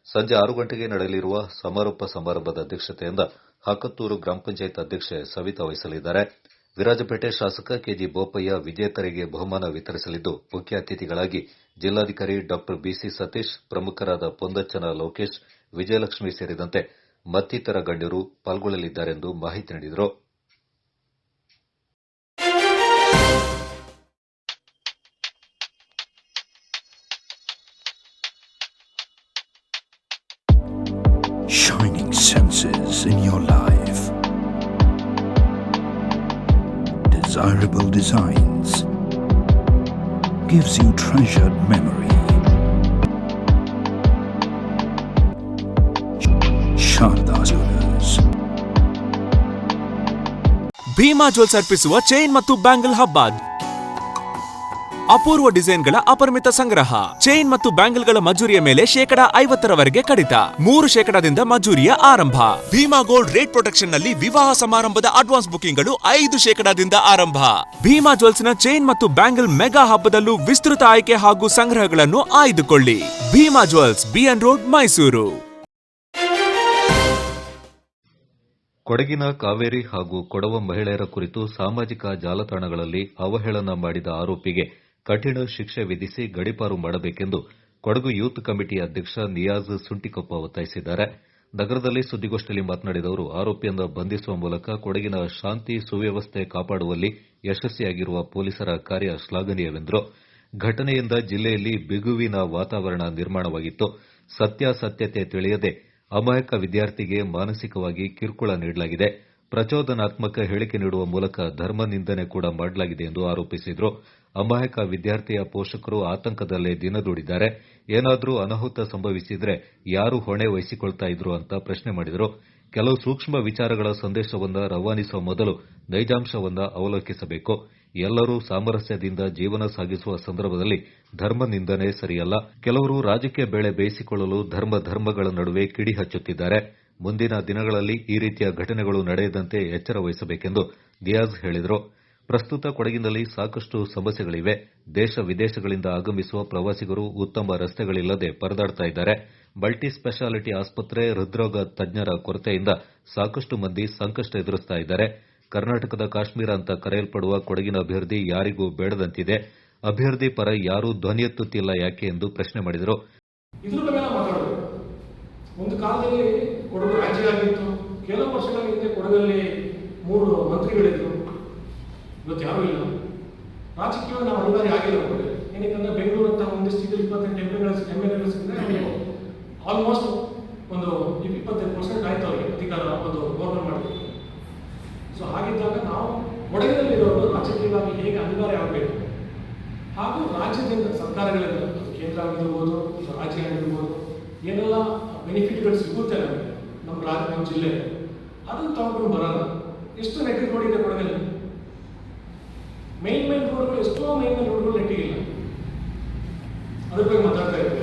ಸಂಜೆ 6 ಗಂಟೆಗೆ ನಡೆಯಲಿರುವ ಸಮಾರೋಪ ಸಮಾರಂಭದ ಅಧ್ಯಕ್ಷತೆಯಿಂದ ಹಾಕತ್ತೂರು ಗ್ರಾಮ ಪಂಚಾಯತ್ ಅಧ್ಯಕ್ಷೆ ಸವಿತಾ ವಹಿಸಲಿದ್ದಾರೆ. ವಿರಾಜಪೇಟೆ ಶಾಸಕ ಕೆಜಿ ಬೋಪಯ್ಯ ವಿಜೇತರಿಗೆ ಬಹುಮಾನ ವಿತರಿಸಲಿದ್ದು, ಮುಖ್ಯ ಅತಿಥಿಗಳಾಗಿ ಜಿಲ್ಲಾಧಿಕಾರಿ ಡಾ ಬಿಸಿ ಸತೀಶ್, ಪ್ರಮುಖರಾದ ಪೊಂದಚ್ಚನ ಲೋಕೇಶ್, ವಿಜಯಲಕ್ಷ್ಮಿ ಸೇರಿದಂತೆ ಮತ್ತಿತರ ಗಣ್ಯರು ಪಾಲ್ಗೊಳ್ಳಲಿದ್ದಾರೆಂದು ಮಾಹಿತಿ ನೀಡಿದರು. Shining senses in your life. Desirable designs. Gives you treasured memory. Sharda Jewelers. Bhima jewels ಅರ್ಪಿಸುವ ಚೈನ್ ಮತ್ತು ಬ್ಯಾಂಗಲ್ ಹಬ್ಬ. ಅಪೂರ್ವ ಡಿಸೈನ್ಗಳ ಅಪರಿಮಿತ ಸಂಗ್ರಹ. ಚೈನ್ ಮತ್ತು ಬ್ಯಾಂಗಲ್ಗಳ ಮಜೂರಿಯ ಮೇಲೆ 50% ಕಡಿತ. 3% ಮಜೂರಿಯ ಆರಂಭ. ಭೀಮಾ ಗೋಲ್ಡ್ ರೇಟ್ ಪ್ರೊಟೆಕ್ಷನ್ ನಲ್ಲಿ ವಿವಾಹ ಸಮಾರಂಭದ ಅಡ್ವಾನ್ಸ್ ಬುಕಿಂಗ್ಗಳು 5% ಆರಂಭ. ಭೀಮಾ ಜ್ಯುವೆಲ್ಸ್ನ ಚೈನ್ ಮತ್ತು ಬ್ಯಾಂಗಲ್ ಮೆಗಾ ಹಬ್ಬದಲ್ಲೂ ವಿಸ್ತೃತ ಆಯ್ಕೆ ಹಾಗೂ ಸಂಗ್ರಹಗಳನ್ನು ಆಯ್ದುಕೊಳ್ಳಿ. Bhima jewels, BN road, Mysuru. ಕೊಡಗಿನ ಕಾವೇರಿ ಹಾಗೂ ಕೊಡವ ಮಹಿಳೆಯರ ಕುರಿತು ಸಾಮಾಜಿಕ ಜಾಲತಾಣಗಳಲ್ಲಿ ಅವಹೇಳನ ಮಾಡಿದ ಆರೋಪಿಗೆ ಕಠಿಣ ಶಿಕ್ಷೆ ವಿಧಿಸಿ ಗಡೀಪಾರು ಮಾಡಬೇಕೆಂದು ಕೊಡಗು ಯೂತ್ ಕಮಿಟಿ ಅಧ್ಯಕ್ಷ ನಿಯಾಜ್ ಸುಂಟಿಕೊಪ್ಪ ಒತ್ತಾಯಿಸಿದ್ದಾರೆ. ನಗರದಲ್ಲಿ ಸುದ್ದಿಗೋಷ್ಠಿಯಲ್ಲಿ ಮಾತನಾಡಿದ ಅವರು, ಆರೋಪಿಯನ್ನು ಬಂಧಿಸುವ ಮೂಲಕ ಕೊಡಗಿನ ಶಾಂತಿ ಸುವ್ಯವಸ್ಥೆ ಕಾಪಾಡುವಲ್ಲಿ ಯಶಸ್ವಿಯಾಗಿರುವ ಪೊಲೀಸರ ಕಾರ್ಯ ಶ್ಲಾಘನೀಯವೆಂದರು. ಘಟನೆಯಿಂದ ಜಿಲ್ಲೆಯಲ್ಲಿ ಬಿಗುವಿನ ವಾತಾವರಣ ನಿರ್ಮಾಣವಾಗಿತ್ತು. ಸತ್ಯಾಸತ್ಯತೆ ತಿಳಿಯದೆ ಅಮಾಯಕ ವಿದ್ಯಾರ್ಥಿಗೆ ಮಾನಸಿಕವಾಗಿ ಕಿರುಕುಳ ನೀಡಲಾಗಿದೆ. ಪ್ರಚೋದನಾತ್ಮಕ ಹೇಳಿಕೆ ನೀಡುವ ಮೂಲಕ ಧರ್ಮ ನಿಂದನೆ ಕೂಡ ಮಾಡಲಾಗಿದೆ ಎಂದು ಆರೋಪಿಸಿದರು. ಅಮಾಯಕ ವಿದ್ಯಾರ್ಥಿಯ ಪೋಷಕರು ಆತಂಕದಲ್ಲೇ ದಿನದೂಡಿದ್ದಾರೆ. ಏನಾದರೂ ಅನಾಹುತ ಸಂಭವಿಸಿದರೆ ಯಾರು ಹೊಣೆ ವಹಿಸಿಕೊಳ್ತಾ ಇದ್ರು ಅಂತ ಪ್ರಶ್ನೆ ಮಾಡಿದರು. ಕೆಲವು ಸೂಕ್ಷ್ಮ ವಿಚಾರಗಳ ಸಂದೇಶವನ್ನು ರವಾನಿಸುವ ಮೊದಲು ನೈಜಾಂಶವನ್ನು ಅವಲೋಕಿಸಬೇಕು. ಎಲ್ಲರೂ ಸಾಮರಸ್ಯದಿಂದ ಜೀವನ ಸಾಗಿಸುವ ಸಂದರ್ಭದಲ್ಲಿ ಧರ್ಮ ನಿಂದನೆ ಸರಿಯಲ್ಲ. ಕೆಲವರು ರಾಜಕೀಯ ಬೇಳೆ ಬೇಯಿಸಿಕೊಳ್ಳಲು ಧರ್ಮಗಳ ನಡುವೆ ಕಿಡಿ ಹಚ್ಚುತ್ತಿದ್ದಾರೆ. ಮುಂದಿನ ದಿನಗಳಲ್ಲಿ ಈ ರೀತಿಯ ಘಟನೆಗಳು ನಡೆಯದಂತೆ ಎಚ್ಚರ ವಹಿಸಬೇಕೆಂದು ದಿಯಾಜ್ ಹೇಳಿದರು. ಪ್ರಸ್ತುತ ಕೊಡಗಿನಲ್ಲಿ ಸಾಕಷ್ಟು ಸಮಸ್ಯೆಗಳಿವೆ. ದೇಶ ವಿದೇಶಗಳಿಂದ ಆಗಮಿಸುವ ಪ್ರವಾಸಿಗರು ಉತ್ತಮ ರಸ್ತೆಗಳಿಲ್ಲದೆ ಪರದಾಡ್ತಾ ಇದ್ದಾರೆ. ಮಲ್ಟಿ ಸ್ಪೆಷಾಲಿಟಿ ಆಸ್ಪತ್ರೆ, ಹೃದ್ರೋಗ ತಜ್ಞರ ಕೊರತೆಯಿಂದ ಸಾಕಷ್ಟು ಮಂದಿ ಸಂಕಷ್ಟ ಎದುರಿಸ್ತಾ ಇದ್ದಾರೆ. ಕರ್ನಾಟಕದ ಕಾಶ್ಮೀರ ಅಂತ ಕರೆಯಲ್ಪಡುವ ಕೊಡಗಿನ ಅಭಿವೃದ್ಧಿ ಯಾರಿಗೂ ಬೇಡದಂತಿದೆ. ಅಭಿವೃದ್ಧಿ ಪರ ಯಾರೂ ಧ್ವನಿ ಎತ್ತುತ್ತಿಲ್ಲ ಯಾಕೆ ಎಂದು ಪ್ರಶ್ನೆ ಮಾಡಿದರು. ಒಂದು ಕಾಲದಲ್ಲಿ ಕೊಡಗು ರಾಜ್ಯ ಆಗಿತ್ತು. ಕೆಲವು ವರ್ಷಗಳ ಹಿಂದೆ ಕೊಡಗಲ್ಲಿ 3 ಮಂತ್ರಿಗಳಿದ್ರು. ಇವತ್ತು ಯಾರೂ ಇಲ್ಲ. ರಾಜಕೀಯವಾಗಿ ನಾವು ಅನಿವಾರ್ಯ ಆಗಿಲ್ಲ ಕೊಡಗು. ಏನಕ್ಕೆ ಬೆಂಗಳೂರು ಅಂತ ಒಂದಿಷ್ಟು 28 MLAಗಳಿಂದ ಆಲ್ಮೋಸ್ಟ್ ಒಂದು 25% ಆಯ್ತು ಅವರಿಗೆ ಅಧಿಕಾರ ಒಂದು ಗೌರ್ಮೆಂಟ್ ಮಾಡಬೇಕು. ಸೊ ಹಾಗಿದ್ದಾಗ ನಾವು ಕೊಡಗಿನಲ್ಲಿರೋರು ರಾಜಕೀಯವಾಗಿ ಹೇಗೆ ಅನಿವಾರ್ಯ ಆಗಬೇಕು ಹಾಗೂ ರಾಜ್ಯದಿಂದ ಸರ್ಕಾರಗಳಿಂದ ಕೇಂದ್ರ ಆಗಿರ್ಬೋದು, ರಾಜ್ಯ ಆಗಿರ್ಬೋದು, ಏನೆಲ್ಲ ಬೆನಿಫಿಟ್ಗಳು ಸಿಗುತ್ತೆ ನಮಗೆ ನಮ್ಮ ಜಿಲ್ಲೆ, ಅದನ್ನು ತಗೊಂಡು ಬರೋಣ. ಎಷ್ಟು ನೆಟ್ಟಿಗೆ ರೋಡ್ ಇದೆ ಕೊಡಗಲ್ಲಿ? ಮೇನ್ ರೋಡ್ಗಳು, ಎಷ್ಟೋ ಮೇನ್ ರೋಡ್ಗಳು ನೆಟ್ಟಿಗಿಲ್ಲ. ಅದ್ರ ಬಗ್ಗೆ ಮಾತಾಡ್ತಾ ಇದ್ದೀವಿ.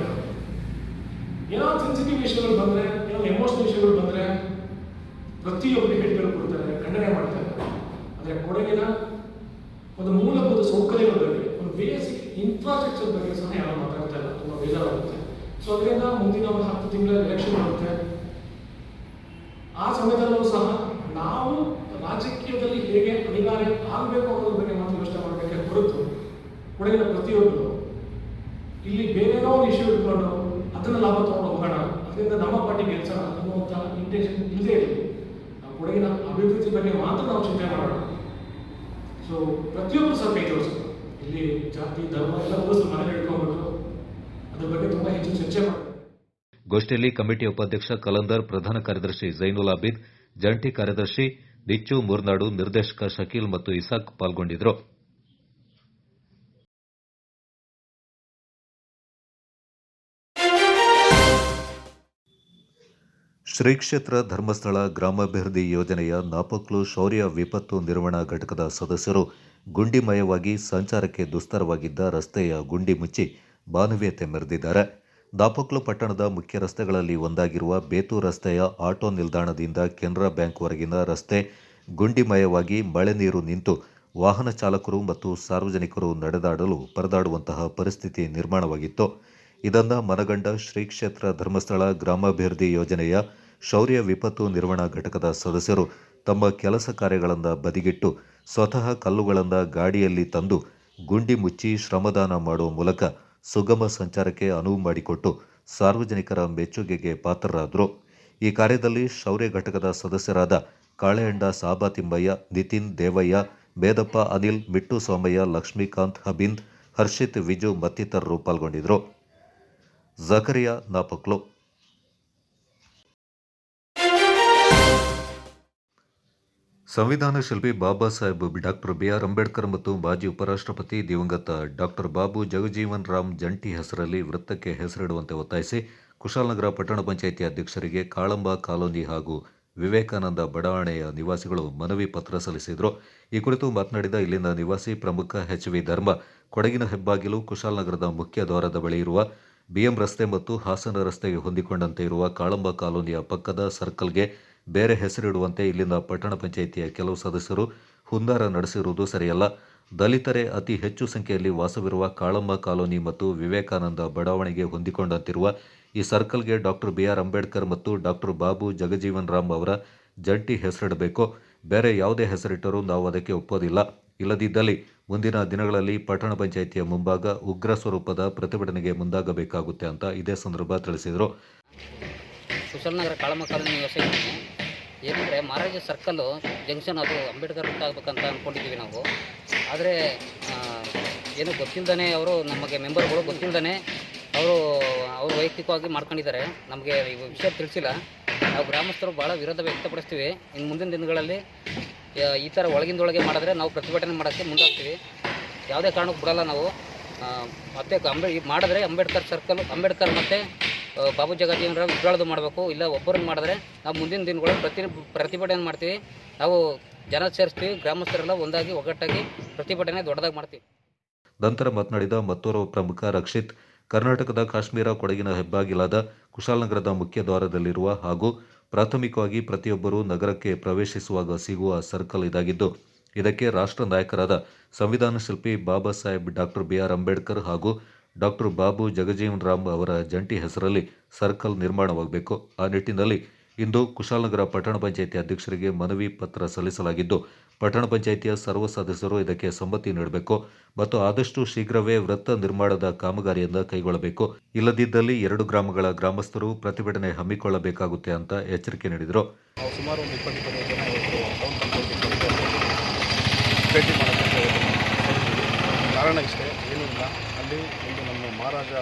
ಏನೋ ಸೆನ್ಸಿಟಿವ್ ವಿಷಯಗಳು ಬಂದರೆ, ಏನೋ ಎಮೋಷನಲ್ ವಿಷಯಗಳು ಬಂದರೆ ಪ್ರತಿಯೊಬ್ಬರು ಹೇಳಿಕೆಗಳು ಕೊಡ್ತಾರೆ, ಖಂಡನೆ ಮಾಡ್ತಾರೆ. ಆದರೆ ಕೊಡಗಿನ ಒಂದು ಮೂಲಭೂತ ಸೌಕರ್ಯಗಳ ಬಗ್ಗೆ, ಒಂದು ಬೇಸಿಕ್ ಇನ್ಫ್ರಾಸ್ಟ್ರಕ್ಚರ್ ಬಗ್ಗೆ ಸಹ ಯಾರು ಮಾತಾಡ್ತಾ ಇಲ್ಲ. ತುಂಬ ಬೇಜಾರಾಗುತ್ತೆ. ಸೊ ಅದರಿಂದ ಮುಂದಿನ ಒಂದು 10 ತಿಂಗಳ ಎಲೆಕ್ಷನ್ ಬರುತ್ತೆ. ಆ ಸಮಯದಲ್ಲೂ ಸಹ ನಾವು ರಾಜಕೀಯದಲ್ಲಿ ಹೇಗೆ ಅನಿವಾರ್ಯ ಆಗಬೇಕು ಅನ್ನೋದ್ರ ಬಗ್ಗೆ ಮಾತ್ರ ಯೋಚನೆ ಮಾಡಬೇಕೆ ಹೊರತು ಕೊಡಗಿನ ಪ್ರತಿಯೊಬ್ಬರು ಇಲ್ಲಿ ಬೇರೆನೋ ಒಂದು ಇಶ್ಯೂ ಇಟ್ಕೊಂಡು ಅದನ್ನು ಲಾಭ ತಗೊಂಡು ಹೋಗೋಣ, ಅದರಿಂದ ನಮ್ಮ ಪಾರ್ಟಿ ಗೆಲ್ಸೋಣ ಅನ್ನುವಂಥ ಇಂಟೆನ್ಷನ್ ಇಲ್ಲದೇ ಇರಲಿ. ನಾವು ಕೊಡಗಿನ ಅಭಿವೃದ್ಧಿ ಬಗ್ಗೆ ಮಾತ್ರ ನಾವು ಚಿಂತೆ ಮಾಡೋಣ. ಸೊ ಪ್ರತಿಯೊಬ್ಬರು ಸಹ ಕೈ ಜೋಡಿಸೋದು. ಇಲ್ಲಿ ಜಾತಿ ಧರ್ಮ ಎಲ್ಲ ಹೋಲಿಸಿ ಮನೇಲಿ ಇಟ್ಕೊಂಡ್ಬಿಟ್ಟು ಅದ್ರ ಬಗ್ಗೆ ತುಂಬ ಹೆಚ್ಚು ಚರ್ಚೆ ಮಾಡೋದು. ಗೋಷ್ಠಿಯಲ್ಲಿ ಕಮಿಟಿ ಉಪಾಧ್ಯಕ್ಷ ಕಲಂದರ್, ಪ್ರಧಾನ ಕಾರ್ಯದರ್ಶಿ ಜೈನುಲ್ ಆಬಿದ್, ಜಂಟಿ ಕಾರ್ಯದರ್ಶಿ ನಿಚ್ಚು ಮೂರ್ನಾಡು, ನಿರ್ದೇಶಕ ಶಕೀಲ್ ಮತ್ತು ಇಸಾಕ್ ಪಾಲ್ಗೊಂಡಿದ್ದರು. ಶ್ರೀ ಕ್ಷೇತ್ರ ಧರ್ಮಸ್ಥಳ ಗ್ರಾಮಾಭಿವೃದ್ಧಿ ಯೋಜನೆಯ ನಾಪಕ್ಲು ಶೌರ್ಯ ವಿಪತ್ತು ನಿರ್ವಹಣಾ ಘಟಕದ ಸದಸ್ಯರು ಗುಂಡಿಮಯವಾಗಿ ಸಂಚಾರಕ್ಕೆ ದುಸ್ತರವಾಗಿದ್ದ ರಸ್ತೆಯ ಗುಂಡಿ ಮುಚ್ಚಿ ಮಾನವೀಯತೆ ಮೆರೆದಿದ್ದಾರೆ. ನಾಪಕ್ಲು ಪಟ್ಟಣದ ಮುಖ್ಯ ರಸ್ತೆಗಳಲ್ಲಿ ಒಂದಾಗಿರುವ ಬೇತು ರಸ್ತೆಯ ಆಟೋ ನಿಲ್ದಾಣದಿಂದ ಕೆನರಾ ಬ್ಯಾಂಕ್ವರೆಗಿನ ರಸ್ತೆ ಗುಂಡಿಮಯವಾಗಿ ಮಳೆ ನೀರು ನಿಂತು ವಾಹನ ಚಾಲಕರು ಮತ್ತು ಸಾರ್ವಜನಿಕರು ನಡೆದಾಡಲು ಪರದಾಡುವಂತಹ ಪರಿಸ್ಥಿತಿ ನಿರ್ಮಾಣವಾಗಿತ್ತು. ಇದನ್ನು ಮನಗಂಡ ಶ್ರೀ ಕ್ಷೇತ್ರ ಧರ್ಮಸ್ಥಳ ಗ್ರಾಮಾಭಿವೃದ್ಧಿ ಯೋಜನೆಯ ಶೌರ್ಯ ವಿಪತ್ತು ನಿರ್ವಹಣಾ ಘಟಕದ ಸದಸ್ಯರು ತಮ್ಮ ಕೆಲಸ ಕಾರ್ಯಗಳನ್ನು ಬದಿಗಿಟ್ಟು ಸ್ವತಃ ಕಲ್ಲುಗಳನ್ನು ಗಾಡಿಯಲ್ಲಿ ತಂದು ಗುಂಡಿ ಮುಚ್ಚಿ ಶ್ರಮದಾನ ಮಾಡುವ ಮೂಲಕ ಸುಗಮ ಸಂಚಾರಕ್ಕೆ ಅನುವು ಮಾಡಿಕೊಟ್ಟು ಸಾರ್ವಜನಿಕರ ಮೆಚ್ಚುಗೆಗೆ ಪಾತ್ರರಾದರು. ಈ ಕಾರ್ಯದಲ್ಲಿ ಶೌರ್ಯ ಘಟಕದ ಸದಸ್ಯರಾದ ಕಾಳೆಯಂಡ ಸಾಬಾ ತಿಮ್ಮಯ್ಯ, ನಿತಿನ್ ದೇವಯ್ಯ, ಬೇದಪ್ಪ ಅನಿಲ್, ಮಿಟ್ಟು ಸೋಮಯ್ಯ, ಲಕ್ಷ್ಮೀಕಾಂತ್, ಹಬಿಂದ್, ಹರ್ಷಿತ್, ವಿಜು ಮತ್ತಿತರರು ಪಾಲ್ಗೊಂಡಿದ್ದರು. ಜಕರಿಯಾ, ನಾಪಕ್ಲು. ಸಂವಿಧಾನ ಶಿಲ್ಪಿ ಬಾಬಾ ಸಾಹೇಬ್ ಡಾಕ್ಟರ್ ಬಿಆರ್ ಅಂಬೇಡ್ಕರ್ ಮತ್ತು ಮಾಜಿ ಉಪರಾಷ್ಟ್ರಪತಿ ದಿವಂಗತ ಡಾಕ್ಟರ್ ಬಾಬು ಜಗಜೀವನ್ ರಾಮ್ ಜಂಟಿ ಹೆಸರಲ್ಲಿ ವೃತ್ತಕ್ಕೆ ಹೆಸರಿಡುವಂತೆ ಒತ್ತಾಯಿಸಿ ಕುಶಾಲನಗರ ಪಟ್ಟಣ ಪಂಚಾಯಿತಿ ಅಧ್ಯಕ್ಷರಿಗೆ ಕಾಳಂಬ ಕಾಲೋನಿ ಹಾಗೂ ವಿವೇಕಾನಂದ ಬಡಾವಣೆಯ ನಿವಾಸಿಗಳು ಮನವಿ ಪತ್ರ ಸಲ್ಲಿಸಿದರು. ಈ ಕುರಿತು ಮಾತನಾಡಿದ ಇಲ್ಲಿನ ನಿವಾಸಿ ಪ್ರಮುಖ ಎಚ್.ವಿ. ಧರ್ಮ, ಕೊಡಗಿನ ಹೆಬ್ಬಾಗಿಲು ಕುಶಾಲನಗರದ ಮುಖ್ಯ ದ್ವಾರದ ಬಳಿ ಇರುವ ಬಿಎಂ ರಸ್ತೆ ಮತ್ತು ಹಾಸನ ರಸ್ತೆಗೆ ಹೊಂದಿಕೊಂಡಂತೆ ಇರುವ ಕಾಳಂಬ ಕಾಲೋನಿಯ ಪಕ್ಕದ ಸರ್ಕಲ್ಗೆ ಬೇರೆ ಹೆಸರಿಡುವಂತೆ ಇಲ್ಲಿನ ಪಟ್ಟಣ ಪಂಚಾಯಿತಿಯ ಕೆಲವು ಸದಸ್ಯರು ಹುನ್ನಾರ ನಡೆಸಿರುವುದು ಸರಿಯಲ್ಲ. ದಲಿತರೇ ಅತಿ ಹೆಚ್ಚು ಸಂಖ್ಯೆಯಲ್ಲಿ ವಾಸವಿರುವ ಕಾಳಂಬ ಕಾಲೋನಿ ಮತ್ತು ವಿವೇಕಾನಂದ ಬಡಾವಣೆಗೆ ಹೊಂದಿಕೊಂಡಂತಿರುವ ಈ ಸರ್ಕಲ್ಗೆ ಡಾಕ್ಟರ್ ಬಿಆರ್ ಅಂಬೇಡ್ಕರ್ ಮತ್ತು ಡಾಕ್ಟರ್ ಬಾಬು ಜಗಜೀವನ್ ರಾಮ್ ಅವರ ಜಂಟಿ ಹೆಸರಿಡಬೇಕು. ಬೇರೆ ಯಾವುದೇ ಹೆಸರಿಟ್ಟರೂ ನಾವು ಅದಕ್ಕೆ ಒಪ್ಪೋದಿಲ್ಲ. ಇಲ್ಲದಿದ್ದಲ್ಲಿ ಮುಂದಿನ ದಿನಗಳಲ್ಲಿ ಪಟ್ಟಣ ಪಂಚಾಯಿತಿಯ ಮುಂಭಾಗ ಉಗ್ರ ಸ್ವರೂಪದ ಪ್ರತಿಭಟನೆಗೆ ಮುಂದಾಗಬೇಕಾಗುತ್ತೆ ಅಂತ ಇದೇ ಸಂದರ್ಭ ತಿಳಿಸಿದರು. ಕುಶಾಲನಗರ ಕಾಳಂಬ ಕಾಲೋನಿ ನಿವಾಸ ಏನಂದರೆ ಮಹಾರಾಜ ಸರ್ಕಲ್ಲು ಜಂಕ್ಷನ್ ಅದು ಅಂಬೇಡ್ಕರ್ ವೃತ್ತ ಆಗಬೇಕಂತ ಅಂದ್ಕೊಂಡಿದ್ದೀವಿ ನಾವು. ಆದರೆ ಏನೂ ಗೊತ್ತಿಲ್ಲದೇ ಅವರು ನಮಗೆ ಮೆಂಬರ್ಗಳು ಗೊತ್ತಿಲ್ಲದೇ ಅವರು ವೈಯಕ್ತಿಕವಾಗಿ ಮಾಡ್ಕೊಂಡಿದ್ದಾರೆ. ನಮಗೆ ಈ ವಿಷಯ ತಿಳಿಸಿಲ್ಲ. ನಾವು ಗ್ರಾಮಸ್ಥರು ಭಾಳ ವಿರೋಧ ವ್ಯಕ್ತಪಡಿಸ್ತೀವಿ. ಇನ್ನು ಮುಂದಿನ ದಿನಗಳಲ್ಲಿ ಈ ಥರ ಒಳಗಿಂದೊಳಗೆ ಮಾಡಿದ್ರೆ ನಾವು ಪ್ರತಿಭಟನೆ ಮಾಡೋಕ್ಕೆ ಮುಂದಾಗ್ತೀವಿ. ಯಾವುದೇ ಕಾರಣಕ್ಕೂ ಬಿಡಲ್ಲ ನಾವು. ಮತ್ತೆ ಮಾಡಿದ್ರೆ ಅಂಬೇಡ್ಕರ್ ಸರ್ಕಲ್, ಅಂಬೇಡ್ಕರ್ ಮತ್ತು ಬಾಬು ಜಗಜೀವನ್ ರಾಮ್ ಇಬ್ಬರದು ಮಾಡಬೇಕು. ಇಲ್ಲ ಒಬ್ಬರನ್ನು ಮಾಡಿದ್ರೆ ನಾವು ಮುಂದಿನ ದಿನಗಳು ಪ್ರತಿಭಟನೆ ಮಾಡ್ತೀವಿ. ನಾವು ಜನ ಸೇರಿಸ್ತೀವಿ. ಗ್ರಾಮಸ್ಥರೆಲ್ಲ ಒಂದಾಗಿ ಒಗ್ಗಟ್ಟಾಗಿ ಪ್ರತಿಭಟನೆ ದೊಡ್ಡದಾಗಿ ಮಾಡ್ತೀವಿ. ನಂತರ ಮಾತನಾಡಿದ ಮತ್ತೋರ್ವ ಪ್ರಮುಖ ರಕ್ಷಿತ್, ಕರ್ನಾಟಕದ ಕಾಶ್ಮೀರ ಕೊಡಗಿನ ಹೆಬ್ಬಾಗಿಲಾದ ಕುಶಾಲನಗರದ ಮುಖ್ಯ ದ್ವಾರದಲ್ಲಿರುವ ಹಾಗೂ ಪ್ರಾಥಮಿಕವಾಗಿ ಪ್ರತಿಯೊಬ್ಬರೂ ನಗರಕ್ಕೆ ಪ್ರವೇಶಿಸುವಾಗ ಸಿಗುವ ಸರ್ಕಲ್ ಇದಾಗಿದ್ದು, ಇದಕ್ಕೆ ರಾಷ್ಟ್ರ ನಾಯಕರಾದ ಸಂವಿಧಾನ ಶಿಲ್ಪಿ ಬಾಬಾ ಸಾಹೇಬ್ ಡಾಕ್ಟರ್ ಬಿಆರ್ ಅಂಬೇಡ್ಕರ್ ಹಾಗೂ ಡಾಕ್ಟರ್ ಬಾಬು ಜಗಜೀವನ್ ರಾಮ್ ಅವರ ಜಂಟಿ ಹೆಸರಲ್ಲಿ ಸರ್ಕಲ್ ನಿರ್ಮಾಣವಾಗಬೇಕು. ಆ ನಿಟ್ಟಿನಲ್ಲಿ ಇಂದು ಕುಶಾಲನಗರ ಪಟ್ಟಣ ಪಂಚಾಯಿತಿ ಅಧ್ಯಕ್ಷರಿಗೆ ಮನವಿ ಪತ್ರ ಸಲ್ಲಿಸಲಾಗಿದ್ದು, ಪಟ್ಟಣ ಪಂಚಾಯಿತಿಯ ಸರ್ವ ಸದಸ್ಯರು ಇದಕ್ಕೆ ಸಮ್ಮತಿ ನೀಡಬೇಕು ಮತ್ತು ಆದಷ್ಟು ಶೀಘ್ರವೇ ವೃತ್ತ ನಿರ್ಮಾಣದ ಕಾಮಗಾರಿಯನ್ನು ಕೈಗೊಳ್ಳಬೇಕು. ಇಲ್ಲದಿದ್ದಲ್ಲಿ 2 ಗ್ರಾಮಗಳ ಗ್ರಾಮಸ್ಥರು ಪ್ರತಿಭಟನೆ ಹಮ್ಮಿಕೊಳ್ಳಬೇಕಾಗುತ್ತೆ ಅಂತ ಎಚ್ಚರಿಕೆ ನೀಡಿದರು. ಸುಮಾರು ಒಂದು 20-25 ಜನ ಟೌನ್ ಪಂಚಾಯಿತಿ ಭೇಟಿ ಮಾಡೋಕ್ಕೆ ಕಾರಣ ಇಷ್ಟೇ, ಏನೂ ಇಲ್ಲ. ಅಲ್ಲಿ ಒಂದು ನಮ್ಮ ಮಹಾರಾಜ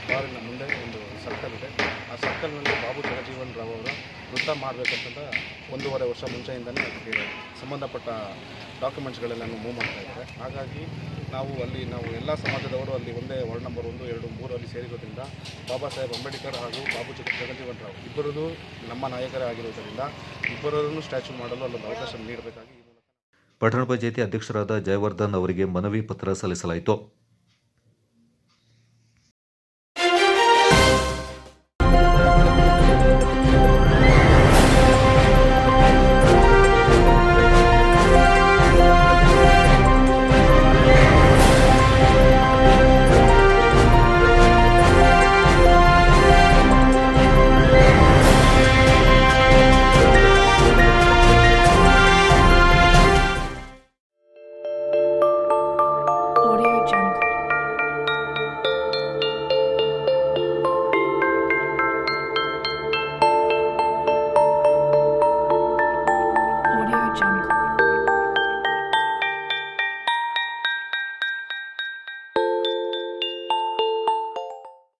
ಬಾರಿನ ಮುಂದೆ ಒಂದು ಸರ್ಕಲ್ ಇದೆ. ಆ ಸರ್ಕಲ್ನಲ್ಲಿ ಬಾಬು ಜಗಜೀವನ್ ರಾವ್ ಅವರ ವೃತ್ತ ಮಾಡಬೇಕಂತ 1.5 ವರ್ಷ ಮುಂಚೆಯಿಂದಲೇ ಅದಕ್ಕೆ ಸಂಬಂಧಪಟ್ಟ ಡಾಕ್ಯುಮೆಂಟ್ಸ್ಗಳೆಲ್ಲನೂ ಮೂವ್ ಮಾಡ್ತಾ ಇದ್ದಾರೆ. ಹಾಗಾಗಿ ನಾವು ಎಲ್ಲ ಸಮಾಜದವರು ಅಲ್ಲಿ ಒಂದೇ ವಾರ್ಡ್ ನಂಬರ್ 1, 2, 3 ಅಲ್ಲಿ ಸೇರಿರೋದ್ರಿಂದ ಬಾಬಾ ಸಾಹೇಬ್ ಅಂಬೇಡ್ಕರ್ ಹಾಗೂ ಬಾಬು ಜಗಜೀವನ್ ರಾವ್ ಇಬ್ಬರದು ನಮ್ಮ ನಾಯಕರೇ ಆಗಿರುವುದರಿಂದ ಇಬ್ಬರನ್ನು ಸ್ಟ್ಯಾಚ್ಯೂ ಮಾಡಲು ಅಲ್ಲೊಂದು ಅವಕಾಶ ನೀಡಬೇಕಾಗಿ ಪಟ್ಟಣ ಪಂಚಾಯಿತಿ ಅಧ್ಯಕ್ಷರಾದ ಜಯವರ್ಧನ್ ಅವರಿಗೆ ಮನವಿ ಪತ್ರ ಸಲ್ಲಿಸಲಾಯಿತು.